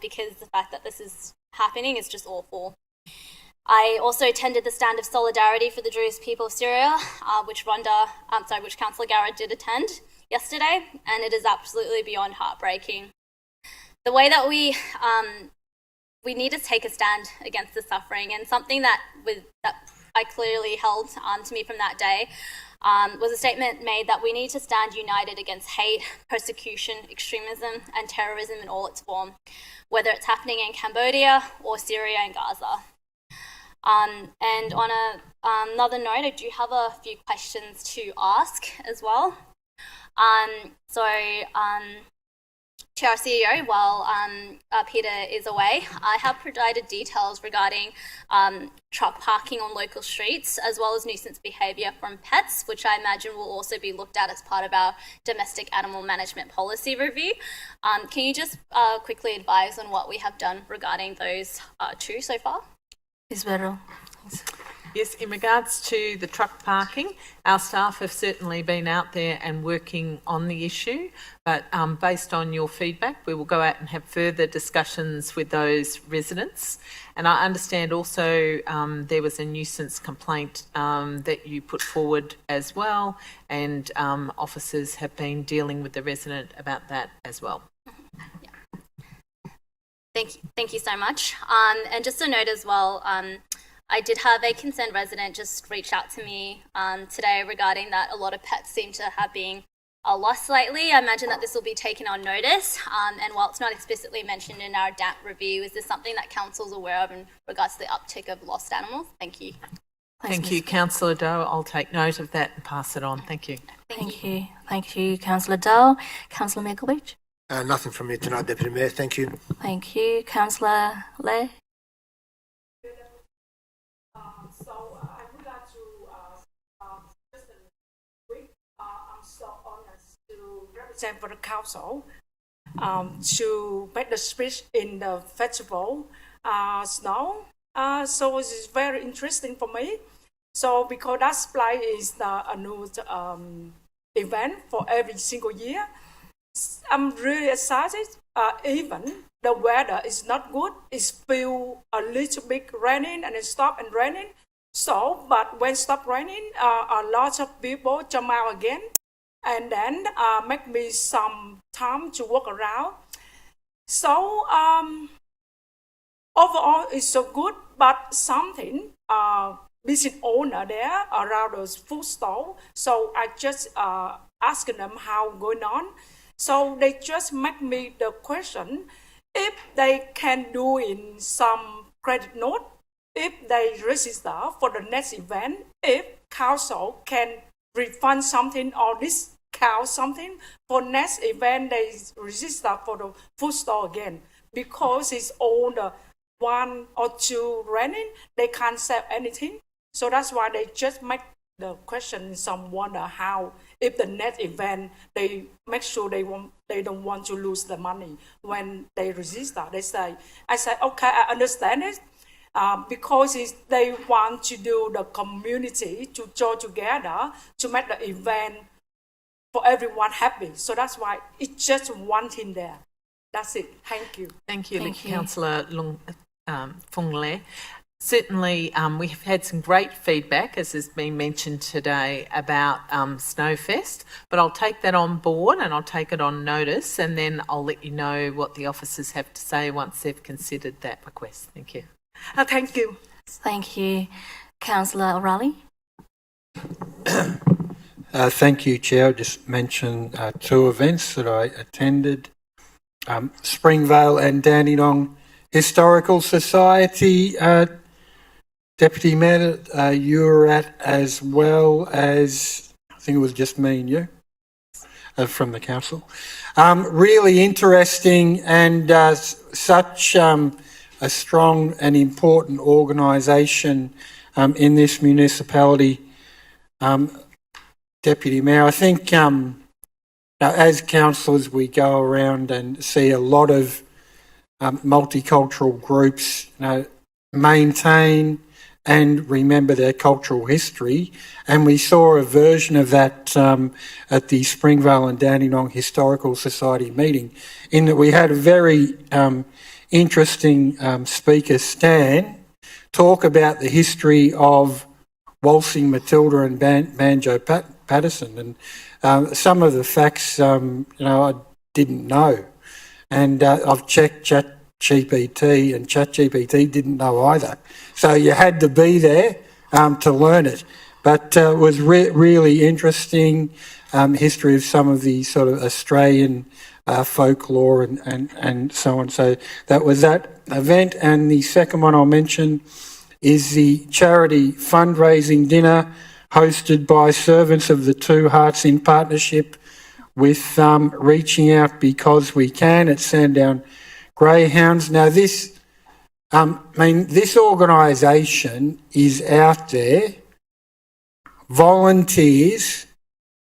because the fact that this is happening is just awful. I also attended the Stand of Solidarity for the Druze People of Syria, which Councillor Garrett did attend yesterday, and it is absolutely beyond heartbreaking. The way that we need to take a stand against the suffering, and something that I clearly held to me from that day was a statement made that we need to stand united against hate, persecution, extremism and terrorism in all its form, whether it's happening in Cambodia or Syria and Gaza. And on another note, I do have a few questions to ask as well. To our CEO, while Peter is away, I have provided details regarding truck parking on local streets, as well as nuisance behaviour from pets, which I imagine will also be looked at as part of our domestic animal management policy review. Can you just quickly advise on what we have done regarding those two so far? Isabel. Yes, in regards to the truck parking, our staff have certainly been out there and working on the issue, but based on your feedback, we will go out and have further discussions with those residents. And I understand also there was a nuisance complaint that you put forward as well, and officers have been dealing with the resident about that as well. Thank you so much. And just a note as well, I did have a concerned resident just reach out to me today regarding that a lot of pets seem to have been lost lately. I imagine that this will be taken on notice, and while it's not explicitly mentioned in our DAMP review, is this something that Council's aware of in regards to the uptick of lost animals? Thank you. Thank you, Councillor Doe. I'll take note of that and pass it on. Thank you. Thank you. Thank you, Councillor Doe. Councillor Mikulj. Nothing from me tonight, Deputy Mayor. Thank you. Thank you, Councillor Leh. So I would like to just a week. I'm so honored to represent for the council to make the speech in the festival Snow. So it's very interesting for me. So because that display is a new event for every single year, I'm really excited. Even the weather is not good. It's still a little bit raining and it stop and raining. So, but when stop raining, a lot of people jump out again, and then make me some time to walk around. So, overall, it's so good, but something business owner there around those food stall. So I just asking them how going on. So they just make me the question if they can do in some credit note, if they register for the next event, if council can refund something or discount something for next event, they register for the food store again. Because it's all the 1 or 2 raining, they can't sell anything. So that's why they just make the question. Some wonder how, if the next event, they make sure they don't want to lose the money when they register. They say, I say, okay, I understand it. Because they want to do the community to join together to make the event for everyone happy. So that's why it's just one thing there. That's it. Thank you. Thank you, Councillor Phuong Le. Certainly, we've had some great feedback, as has been mentioned today, about Snowfest, but I'll take that on board and I'll take it on notice, and then I'll let you know what the officers have to say once they've considered that request. Thank you. Thank you. Thank you. Councillor O'Reilly. Thank you, Chair. I'll just mention 2 events that I attended. Springvale and Dandenong Historical Society, Deputy Mayor, you were at, as well as, I think it was just me and you from the council. Really interesting, and such a strong and important organisation in this municipality. Deputy Mayor, I think as councillors we go around and see a lot of multicultural groups maintain and remember their cultural history, and we saw a version of that at the Springvale and Dandenong Historical Society meeting, in that we had a very interesting speaker, Stan, talk about the history of Waltzing Matilda and Banjo Patterson, and some of the facts I didn't know, and I've checked ChatGPT, and ChatGPT didn't know either. So you had to be there to learn it. But it was really interesting history of some of the sort of Australian folklore and so on. So that was that event. And the second one I'll mention is the charity fundraising dinner hosted by Servants of the Two Hearts in partnership with Reaching Out Because We Can at Sandown Greyhounds. Now this organisation is out there, volunteers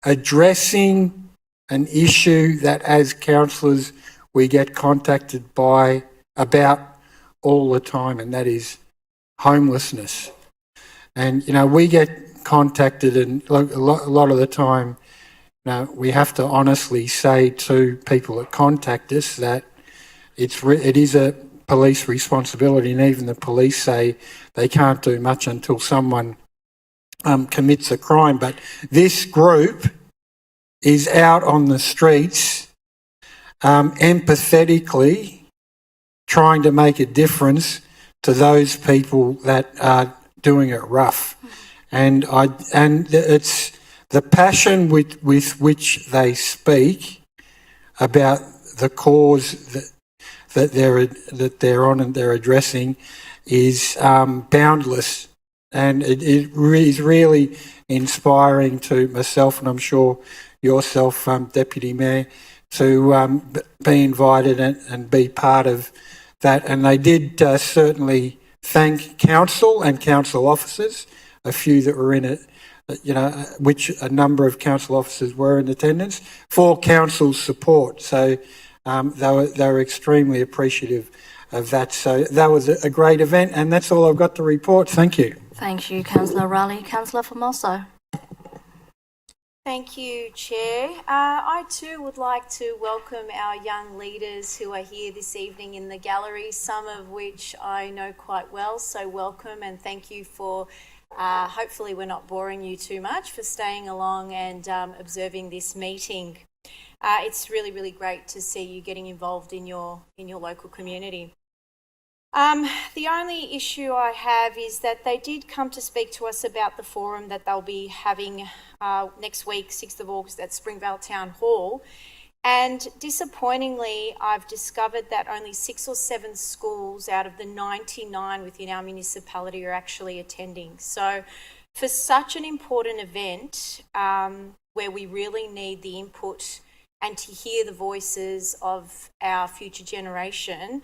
addressing an issue that as councillors we get contacted about all the time, and that is homelessness. And, we get contacted, and a lot of the time, we have to honestly say to people that contact us that it is a police responsibility, and even the police say they can't do much until someone commits a crime. But this group is out on the streets empathetically trying to make a difference to those people that are doing it rough. And it's the passion with which they speak about the cause that they're on and they're addressing is boundless, and it is really inspiring to myself, and I'm sure yourself, Deputy Mayor, to be invited and be part of that. And they did certainly thank council and council officers, a few that were in it, which a number of council officers were in attendance, for council's support. So they were extremely appreciative of that. So that was a great event, and that's all I've got to report. Thank you. Thank you, Councillor Raleigh. Councillor Formoso. Thank you, Chair. I too would like to welcome our young leaders who are here this evening in the gallery, some of which I know quite well, so welcome and thank you for, hopefully we're not boring you too much, for staying along and observing this meeting. It's really, really great to see you getting involved in your local community. The only issue I have is that they did come to speak to us about the forum that they'll be having next week, 6th of August, at Springvale Town Hall. And disappointingly, I've discovered that only 6 or 7 schools out of the 99 within our municipality are actually attending. So for such an important event, where we really need the input and to hear the voices of our future generation,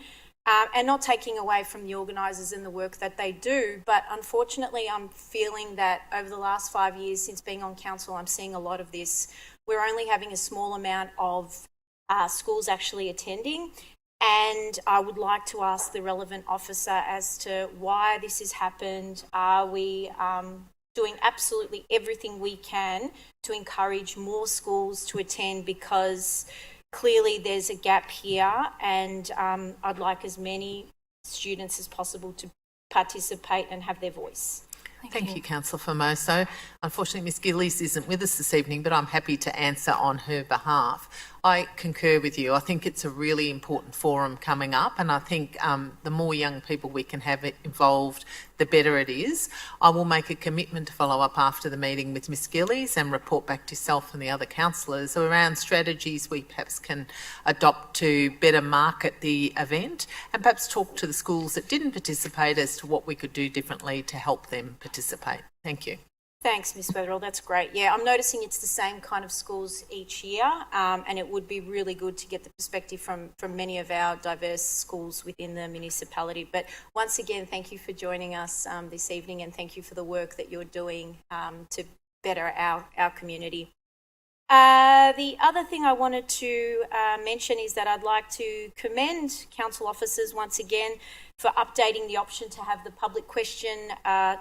and not taking away from the organisers and the work that they do, but unfortunately I'm feeling that over the last 5 years since being on council, I'm seeing a lot of this. We're only having a small amount of schools actually attending, and I would like to ask the relevant officer as to why this has happened. Are we doing absolutely everything we can to encourage more schools to attend, because clearly there's a gap here, and I'd like as many students as possible to participate and have their voice. Thank you, Councillor Formoso. Unfortunately, Ms Gillies isn't with us this evening, but I'm happy to answer on her behalf. I concur with you. I think it's a really important forum coming up, and I think the more young people we can have involved, the better it is. I will make a commitment to follow up after the meeting with Ms Gillies and report back to yourself and the other councillors around strategies we perhaps can adopt to better market the event, and perhaps talk to the schools that didn't participate as to what we could do differently to help them participate. Thank you. Thanks, Ms Weatherall, that's great. Yeah, I'm noticing it's the same kind of schools each year, and it would be really good to get the perspective from many of our diverse schools within the municipality. But once again, thank you for joining us this evening, and thank you for the work that you're doing to better our community. The other thing I wanted to mention is that I'd like to commend council officers once again for updating the option to have the public question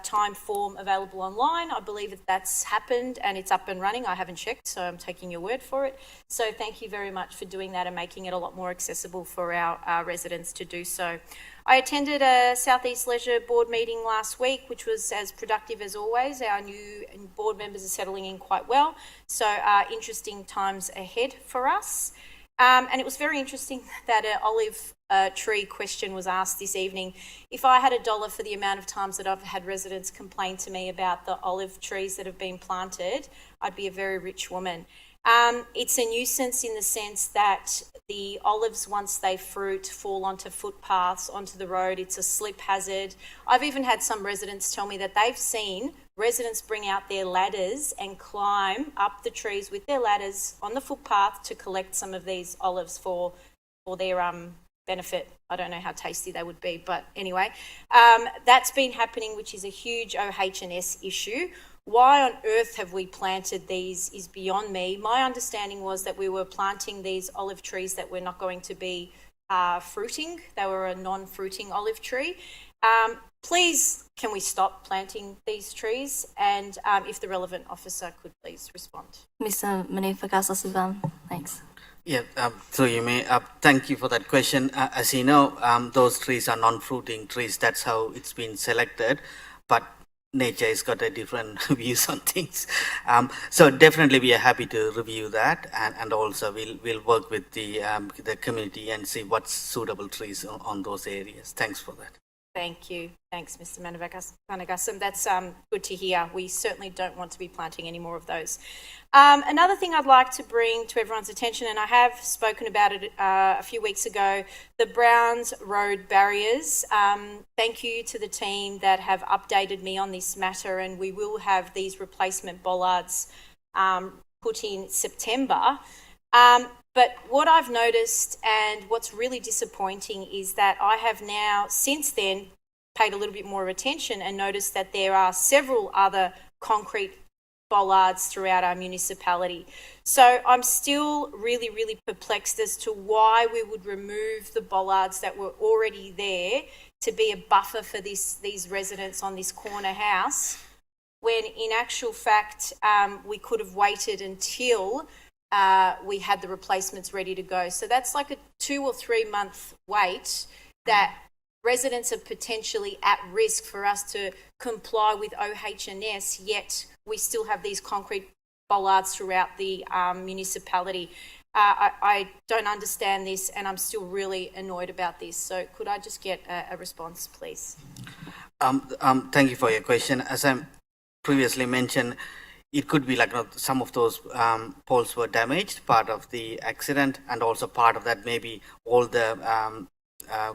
time form available online. I believe that that's happened and it's up and running. I haven't checked, so I'm taking your word for it. So thank you very much for doing that and making it a lot more accessible for our residents to do so. I attended a South East Leisure Board meeting last week, which was as productive as always. Our new board members are settling in quite well, so interesting times ahead for us. And it was very interesting that an olive tree question was asked this evening. If I had $1 for the amount of times that I've had residents complain to me about the olive trees that have been planted, I'd be a very rich woman. It's a nuisance in the sense that the olives, once they fruit, fall onto footpaths, onto the road. It's a slip hazard. I've even had some residents tell me that they've seen residents bring out their ladders and climb up the trees with their ladders on the footpath to collect some of these olives for their benefit. I don't know how tasty they would be, but anyway, that's been happening, which is a huge OH&S issue. Why on earth have we planted these is beyond me. My understanding was that we were planting these olive trees that were not going to be fruiting. They were a non-fruiting olive tree. Please, can we stop planting these trees? And if the relevant officer could please respond. Mr. Manifakas Asivan, thanks. Yeah, so you may, thank you for that question. As you know, those trees are non-fruiting trees. That's how it's been selected. But nature has got a different views on things. So definitely we are happy to review that, and also we'll work with the community and see what's suitable trees on those areas. Thanks for that. Thank you. Thanks, Mr. Manivagasam. That's good to hear. We certainly don't want to be planting any more of those. Another thing I'd like to bring to everyone's attention, and I have spoken about it a few weeks ago, the Browns Road barriers. Thank you to the team that have updated me on this matter, and we will have these replacement bollards put in September. But what I've noticed and what's really disappointing is that I have now, since then, paid a little bit more attention and noticed that there are several other concrete bollards throughout our municipality. So I'm still really, really perplexed as to why we would remove the bollards that were already there to be a buffer for these residents on this corner house, when in actual fact we could have waited until we had the replacements ready to go. So that's like a 2 or 3 month wait that residents are potentially at risk for us to comply with OH&S, yet we still have these concrete bollards throughout the municipality. I don't understand this, and I'm still really annoyed about this. So could I just get a response, please? Thank you for your question. As I previously mentioned, it could be like some of those poles were damaged, part of the accident, and also part of that maybe all the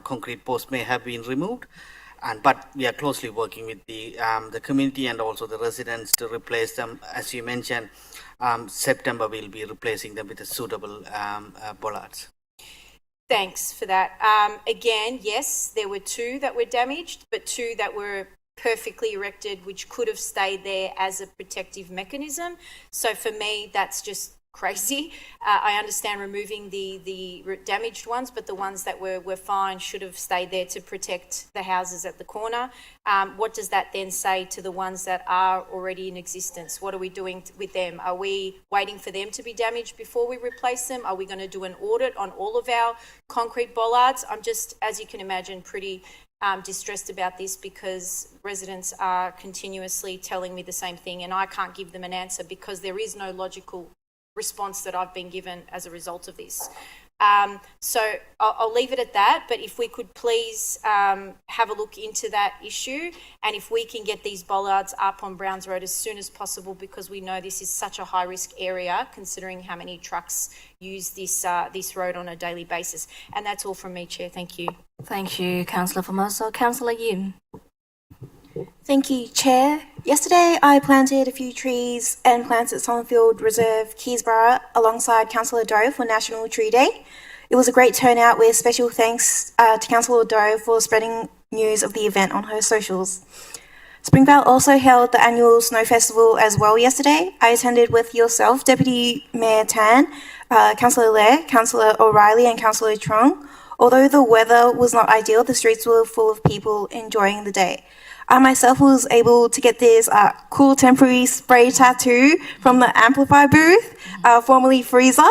concrete posts may have been removed. But we are closely working with the community and also the residents to replace them. As you mentioned, September we'll be replacing them with a suitable bollards. Thanks for that. Again, yes, there were 2 that were damaged, but 2 that were perfectly erected, which could have stayed there as a protective mechanism. So for me, that's just crazy. I understand removing the damaged ones, but the ones that were fine should have stayed there to protect the houses at the corner. What does that then say to the ones that are already in existence? What are we doing with them? Are we waiting for them to be damaged before we replace them? Are we going to do an audit on all of our concrete bollards? I'm just, as you can imagine, pretty distressed about this, because residents are continuously telling me the same thing, and I can't give them an answer because there is no logical response that I've been given as a result of this. So I'll leave it at that, but if we could please have a look into that issue, and if we can get these bollards up on Browns Road as soon as possible, because we know this is such a high-risk area considering how many trucks use this road on a daily basis. And that's all from me, Chair. Thank you. Thank you, Councillor Formoso. Councillor Yim. Thank you, Chair. Yesterday, I planted a few trees and plants at Summerfield Reserve, Keysborough, alongside Councillor Doe for National Tree Day. It was a great turnout, with special thanks to Councillor Doe for spreading news of the event on her socials. Springvale also held the annual Snow Festival as well yesterday. I attended with yourself, Deputy Mayor Tan, Councillor Lair, Councillor O'Reilly and Councillor Trong. Although the weather was not ideal, the streets were full of people enjoying the day. I myself was able to get this cool temporary spray tattoo from the Amplify booth, formerly Freezer,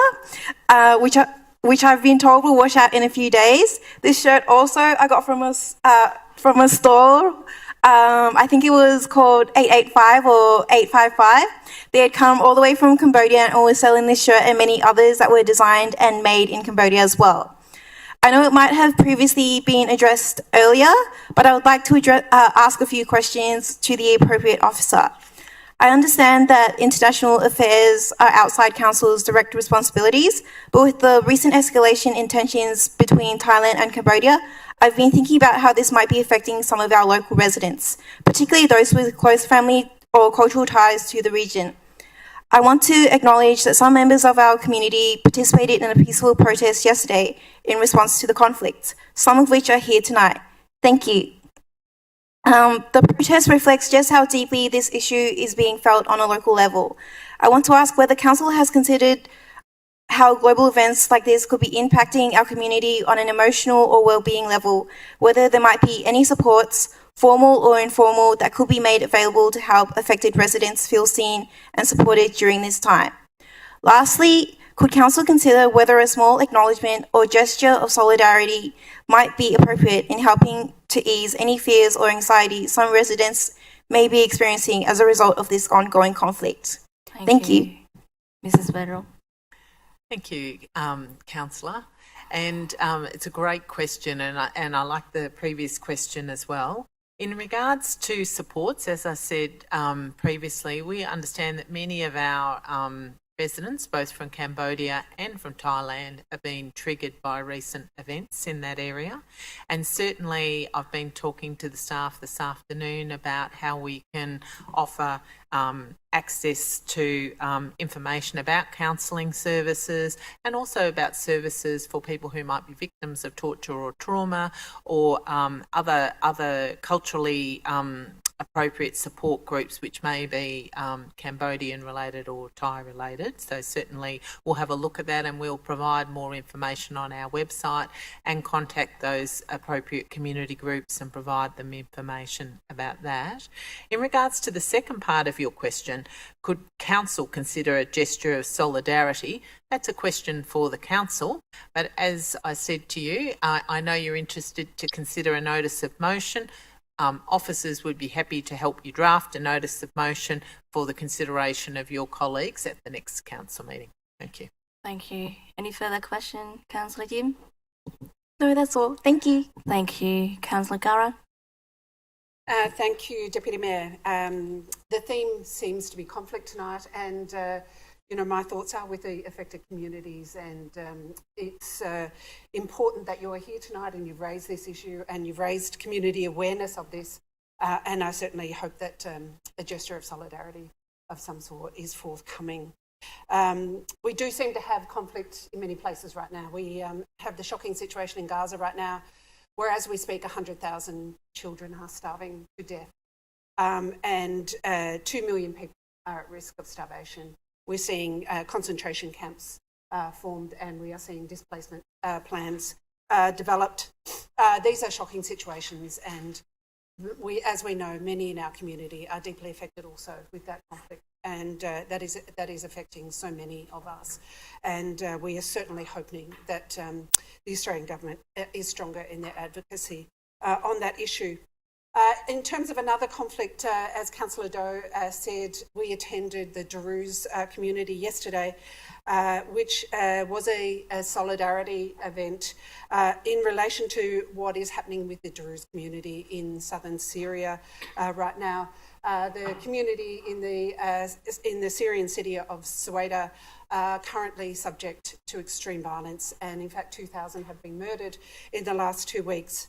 which I've been told will wash out in a few days. This shirt also I got from a store. I think it was called 885 or 855. They had come all the way from Cambodia and were selling this shirt and many others that were designed and made in Cambodia as well. I know it might have previously been addressed earlier, but I would like to ask a few questions to the appropriate officer. I understand that international affairs are outside Council's direct responsibilities, but with the recent escalation in tensions between Thailand and Cambodia, I've been thinking about how this might be affecting some of our local residents, particularly those with close family or cultural ties to the region. I want to acknowledge that some members of our community participated in a peaceful protest yesterday in response to the conflict, some of which are here tonight. Thank you. The protest reflects just how deeply this issue is being felt on a local level. I want to ask whether Council has considered how global events like this could be impacting our community on an emotional or well-being level, whether there might be any supports, formal or informal, that could be made available to help affected residents feel seen and supported during this time. Lastly, could Council consider whether a small acknowledgement or gesture of solidarity might be appropriate in helping to ease any fears or anxiety some residents may be experiencing as a result of this ongoing conflict? Thank you. Mrs. Bedrell. Thank you, Councillor. And it's a great question, and I like the previous question as well. In regards to supports, as I said previously, we understand that many of our residents, both from Cambodia and from Thailand, are being triggered by recent events in that area. And certainly I've been talking to the staff this afternoon about how we can offer access to information about counselling services and also about services for people who might be victims of torture or trauma or other culturally appropriate support groups which may be Cambodian related or Thai related. So certainly we'll have a look at that and we'll provide more information on our website and contact those appropriate community groups and provide them information about that. In regards to the second part of your question, could Council consider a gesture of solidarity? That's a question for the Council, but as I said to you, I know you're interested to consider a notice of motion. Officers would be happy to help you draft a notice of motion for the consideration of your colleagues at the next council meeting. Thank you. Thank you. Any further question, Councillor Jim? No, that's all. Thank you. Thank you. Councillor Gara? Thank you, Deputy Mayor. The theme seems to be conflict tonight, and my thoughts are with the affected communities, and it's important that you're here tonight and you've raised this issue and you've raised community awareness of this, and I certainly hope that a gesture of solidarity of some sort is forthcoming. We do seem to have conflict in many places right now. We have the shocking situation in Gaza right now, where as we speak 100,000 children are starving to death, and 2 million people are at risk of starvation. We're seeing concentration camps formed, and we are seeing displacement plans developed. These are shocking situations, and as we know, many in our community are deeply affected also with that conflict, and that is affecting so many of us. And we are certainly hoping that the Australian government is stronger in their advocacy on that issue. In terms of another conflict, as Councillor Doe said, we attended the Druze community yesterday, which was a solidarity event in relation to what is happening with the Druze community in southern Syria right now. The community in the Syrian city of Suwaida are currently subject to extreme violence, and in fact 2,000 have been murdered in the last 2 weeks.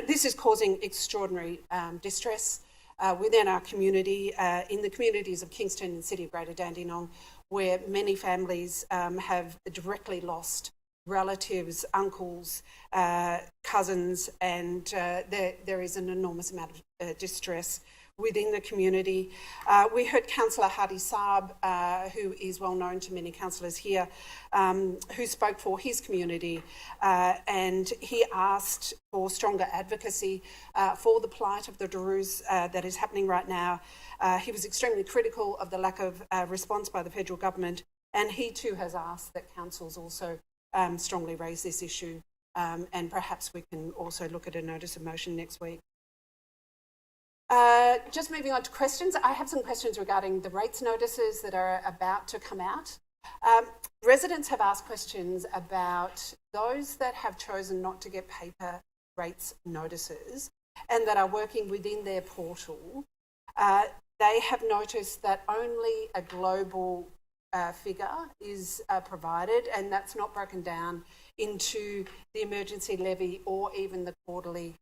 This is causing extraordinary distress within our community, in the communities of Kingston and City of Greater Dandenong, where many families have directly lost relatives, uncles, cousins, and there is an enormous amount of distress within the community. We heard Councillor Hadi Saab, who is well known to many councillors here, who spoke for his community, and he asked for stronger advocacy for the plight of the Druze that is happening right now. He was extremely critical of the lack of response by the federal government, and he too has asked that councils also strongly raise this issue, and perhaps we can also look at a notice of motion next week. Just moving on to questions. I have some questions regarding the rates notices that are about to come out. Residents have asked questions about those that have chosen not to get paper rates notices and that are working within their portal. They have noticed that only a global figure is provided, and that's not broken down into the emergency levy or even the quarterly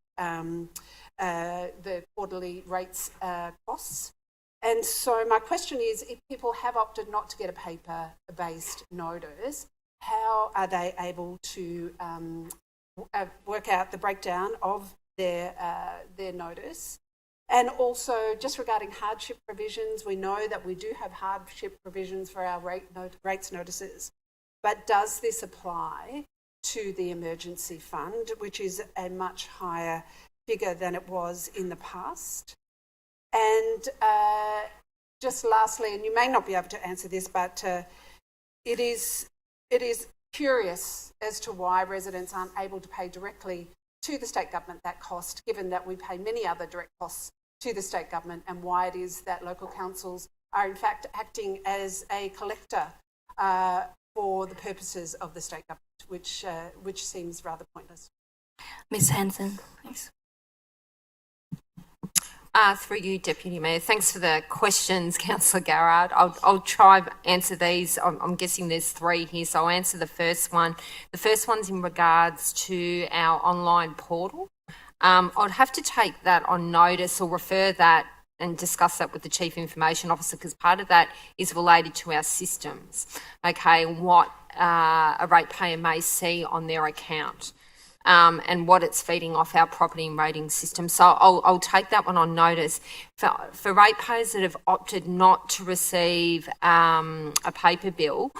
rates costs. And so my question is, if people have opted not to get a paper-based notice, how are they able to work out the breakdown of their notice? And also, just regarding hardship provisions, we know that we do have hardship provisions for our rates notices. but does this apply to the emergency fund, which is a much higher figure than it was in the past? And just lastly, and you may not be able to answer this, but it is curious as to why residents aren't able to pay directly to the state government that cost, given that we pay many other direct costs to the state government, and why it is that local councils are in fact acting as a collector for the purposes of the state government, which seems rather pointless. Ms. Hanson, please. Through you, Deputy Mayor. Thanks for the questions, Councillor Garrard. I'll try and answer these. I'm guessing there's three here, so I'll answer the first one. The first one's in regards to our online portal. I'd have to take that on notice or refer that and discuss that with the Chief Information Officer, because part of that is related to our systems, okay, and what a ratepayer may see on their account. And what it's feeding off our property and rating system. So I'll take that one on notice. For ratepayers that have opted not to receive a paper bill,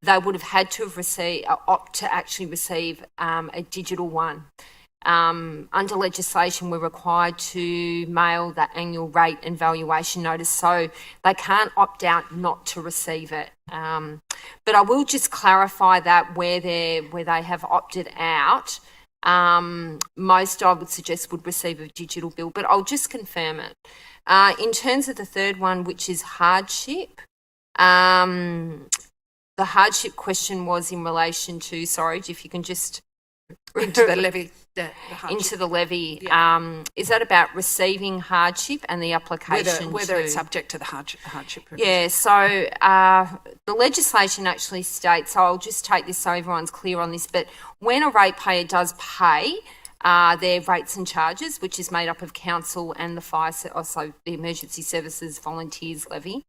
they would have had to have opt to actually receive a digital one. Under legislation, we're required to mail the annual rate and valuation notice, so they can't opt out not to receive it. But I will just clarify that where they have opted out, most I would suggest would receive a digital bill, but I'll just confirm it. In terms of the third one, which is hardship, the hardship question was in relation to, sorry, if you can just... Into the levy. Into the levy. Yeah. Is that about receiving hardship and the application? Whether it's subject to the hardship provision. Yeah, so the legislation actually states, so I'll just take this so everyone's clear on this, but when a ratepayer does pay their rates and charges, which is made up of council and the fire, also the emergency services volunteers levy,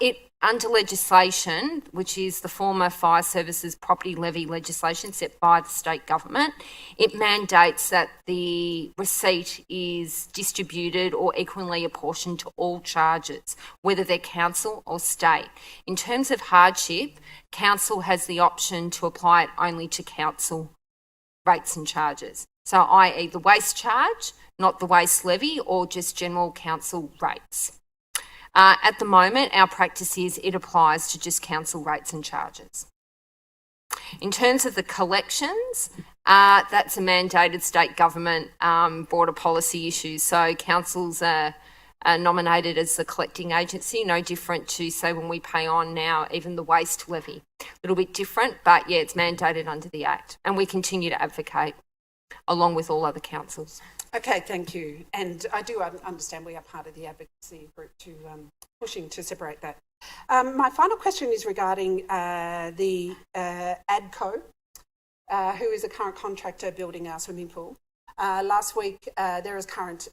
it under legislation, which is the former fire services property levy legislation set by the state government, it mandates that the receipt is distributed or equally apportioned to all charges, whether they're council or state. In terms of hardship, council has the option to apply it only to council rates and charges. So i.e. the waste charge, not the waste levy, or just general council rates. At the moment, our practice is it applies to just council rates and charges. In terms of the collections, that's a mandated state government border policy issue. So councils are nominated as the collecting agency, no different to, say, when we pay on now, even the waste levy. A little bit different, but yeah, it's mandated under the Act. And we continue to advocate along with all other councils. Okay, thank you. And I do understand we are part of the advocacy group to pushing to separate that. My final question is regarding the ADCO, who is a current contractor building our swimming pool. Last week, there is current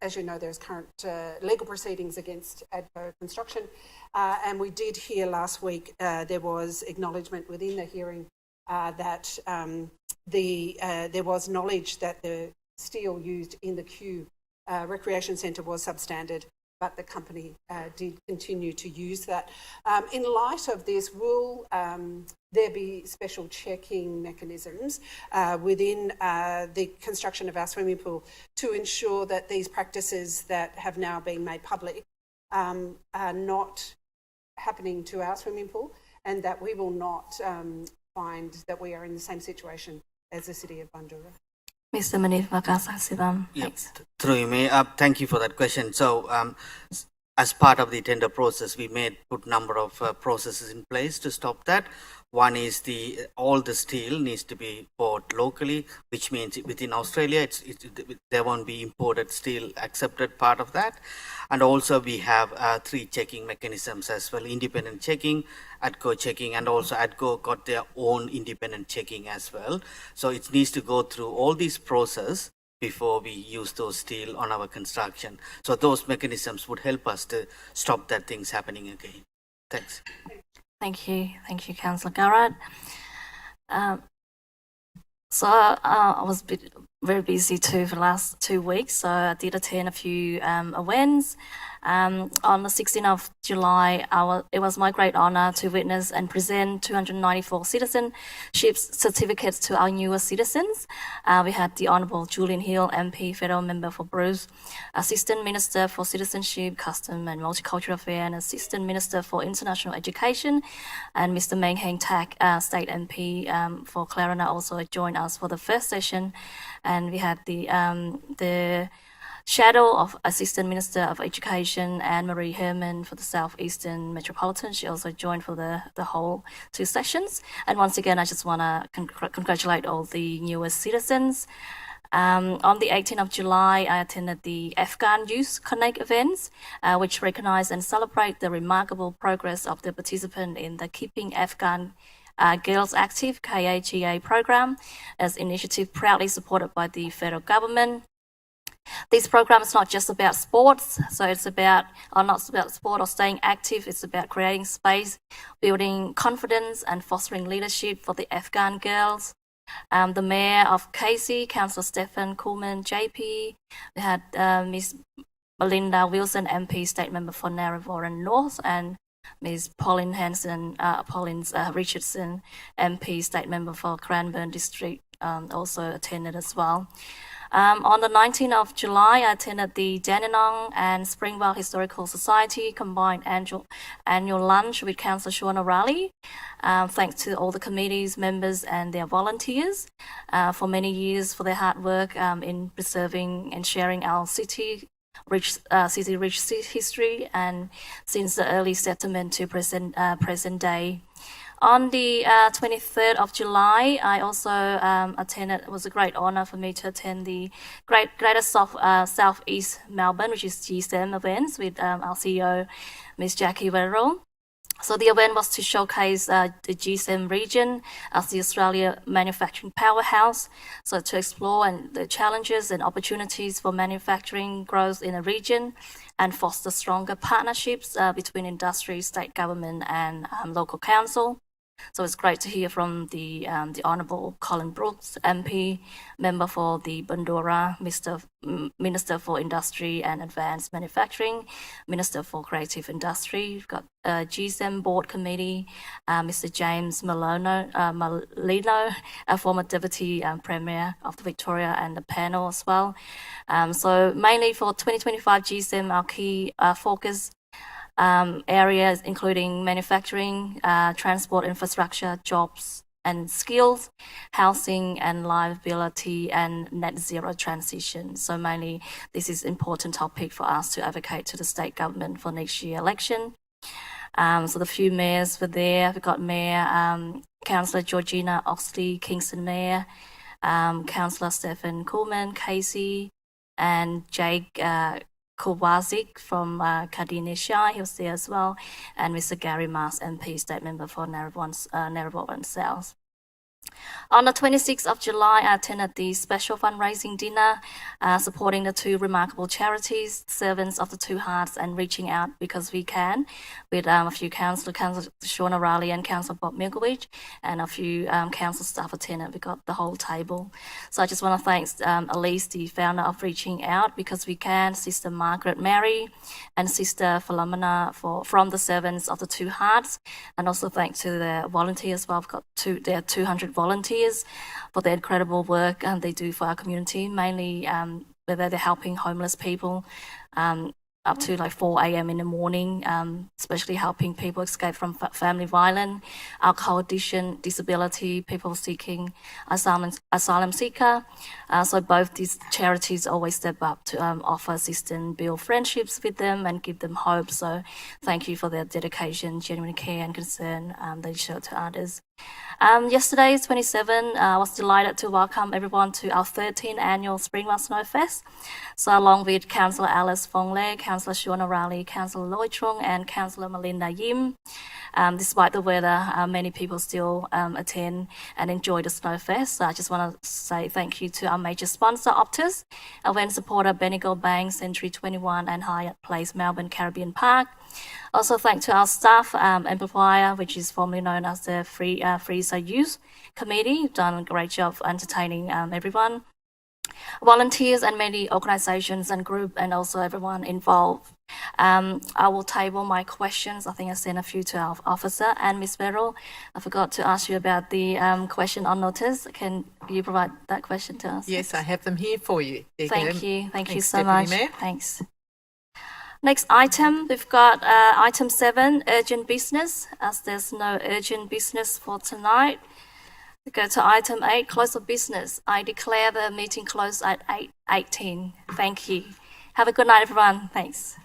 legal proceedings against ADCO Construction, and we did hear last week there was acknowledgement within the hearing that there was knowledge that the steel used in the Kew Recreation Centre was substandard, but the company did continue to use that. In light of this, will there be special checking mechanisms within the construction of our swimming pool to ensure that these practices that have now been made public are not happening to our swimming pool, and that we will not find that we are in the same situation as the City of Bundoora? Mr. Manif Makasasivam. Yes, through you, May. Thank you for that question. So, as part of the tender process, we put number of processes in place to stop that. One is all the steel needs to be bought locally, which means within Australia, there won't be imported steel accepted part of that. And also we have 3 checking mechanisms as well: independent checking, ADCO checking, and also ADCO got their own independent checking as well. So it needs to go through all these processes before we use those steel on our construction. So those mechanisms would help us to stop that things happening again. Thanks. Thank you, Councillor Garrard. So I was a bit very busy too for the last 2 weeks, so I did attend a few events. On the 16th of July, it was my great honour to witness and present 294 citizenship certificates to our newest citizens. We had the Honourable Julian Hill, MP, Federal Member for Bruce, Assistant Minister for Citizenship, Custom and Multicultural Affairs, and Assistant Minister for International Education, and Mr. Meng Heng Tak, State MP for Clarina, also joined us for the first session. And we had the shadow of Assistant Minister of Education, Anne-Marie Herman, for the Southeastern Metropolitan. She also joined for the whole 2 sessions. And once again, I just want to congratulate all the newest citizens. On the 18th of July, I attended the Afghan Youth Connect events, which recognize and celebrate the remarkable progress of the participant in the Keeping Afghan Girls Active KAGA program, as initiative proudly supported by the federal government. This program is not just about sports, so it's about, or not about sport or staying active, it's about creating space, building confidence and fostering leadership for the Afghan girls. The Mayor of Casey, Councillor Stephen Coolman, JP, we had Ms. Melinda Wilson, MP, State Member for Narrabri North, and Ms. Pauline Hanson, Richardson, MP, State Member for Cranbourne District, also attended as well. On the 19th of July, I attended the Dandenong and Springvale Historical Society combined annual lunch with Councillor Shauna Raleigh. Thanks to all the committees, members and their volunteers for many years for their hard work in preserving and sharing our city rich history, and since the early settlement to present day. On the 23rd of July, I also attended, it was a great honour for me to attend the Greater Southeast Melbourne, which is GSM events with our CEO, Ms. Jackie Verrill. So the event was to showcase the GSM region as the Australia manufacturing powerhouse, so to explore the challenges and opportunities for manufacturing growth in the region and foster stronger partnerships between industry, state government and local council. So it's great to hear from the Honourable Colin Brooks, MP, Member for the Bundoora, Minister for Industry and Advanced Manufacturing, Minister for Creative Industry. We've got GSM Board Committee, Mr. James Molino, a former Deputy Premier of the Victoria, and the panel as well. So mainly for 2025 GSM, our key focus areas including manufacturing, transport infrastructure, jobs and skills, housing and livability, and net zero transition. So mainly this is an important topic for us to advocate to the state government for next year election. So the few mayors were there. We've got Mayor Councillor Georgina Oxley, Kingston Mayor, Councillor Stephen Coolman, Casey, and Jake Kowazik from Cardinia Shire, he was there as well, and Mr. Gary Mars, MP, State Member for Narrabri South. On the 26th of July, I attended the special fundraising dinner supporting the 2 remarkable charities, Servants of the Two Hearts and Reaching Out Because We Can, with a few Councillor Shauna Raleigh and Councillor Bob Milkovich, and a few council staff attended. We got the whole table. So I just want to thank Elise, the founder of Reaching Out Because We Can, Sister Margaret Mary, and Sister Philomena from the Servants of the Two Hearts, and also thanks to the volunteers. Well, I've got 200 volunteers for the incredible work they do for our community, mainly whether they're helping homeless people up to like 4 a.m. in the morning, especially helping people escape from family violence, alcohol addiction, disability, people seeking asylum seeker. So both these charities always step up to offer assistance, build friendships with them and give them hope. So thank you for their dedication, genuine care and concern they show to others. Yesterday, 27, I was delighted to welcome everyone to our 13th annual Springvale Snowfest. So along with Councillor Alice Fongley, Councillor Shauna Raleigh, Councillor Lloyd Trung and Councillor Melinda Yim. Despite the weather, many people still attend and enjoy the Snowfest. So I just want to say thank you to our major sponsor, Optus, event supporter Bendigo Bank, Century 21 and Hyatt Place, Melbourne Caribbean Park. Also thank to our staff, Amplifier, which is formerly known as the Freezer Youth Committee. You've done a great job entertaining everyone. volunteers and many organizations and groups and also everyone involved. I will table my questions. I think I sent a few to our officer. And Ms. Beryl, I forgot to ask you about the question on notice. Can you provide that question to us? Yes, I have them here for you. There you Thank go. you. Thank you Thanks, so Deputy much. Mayor. Thanks. Next item, we've got item 7, urgent business. As there's no urgent business for tonight, we go to item 8, close of business. I declare the meeting closed at 8:18. Thank you. Have a good night, everyone. Thanks.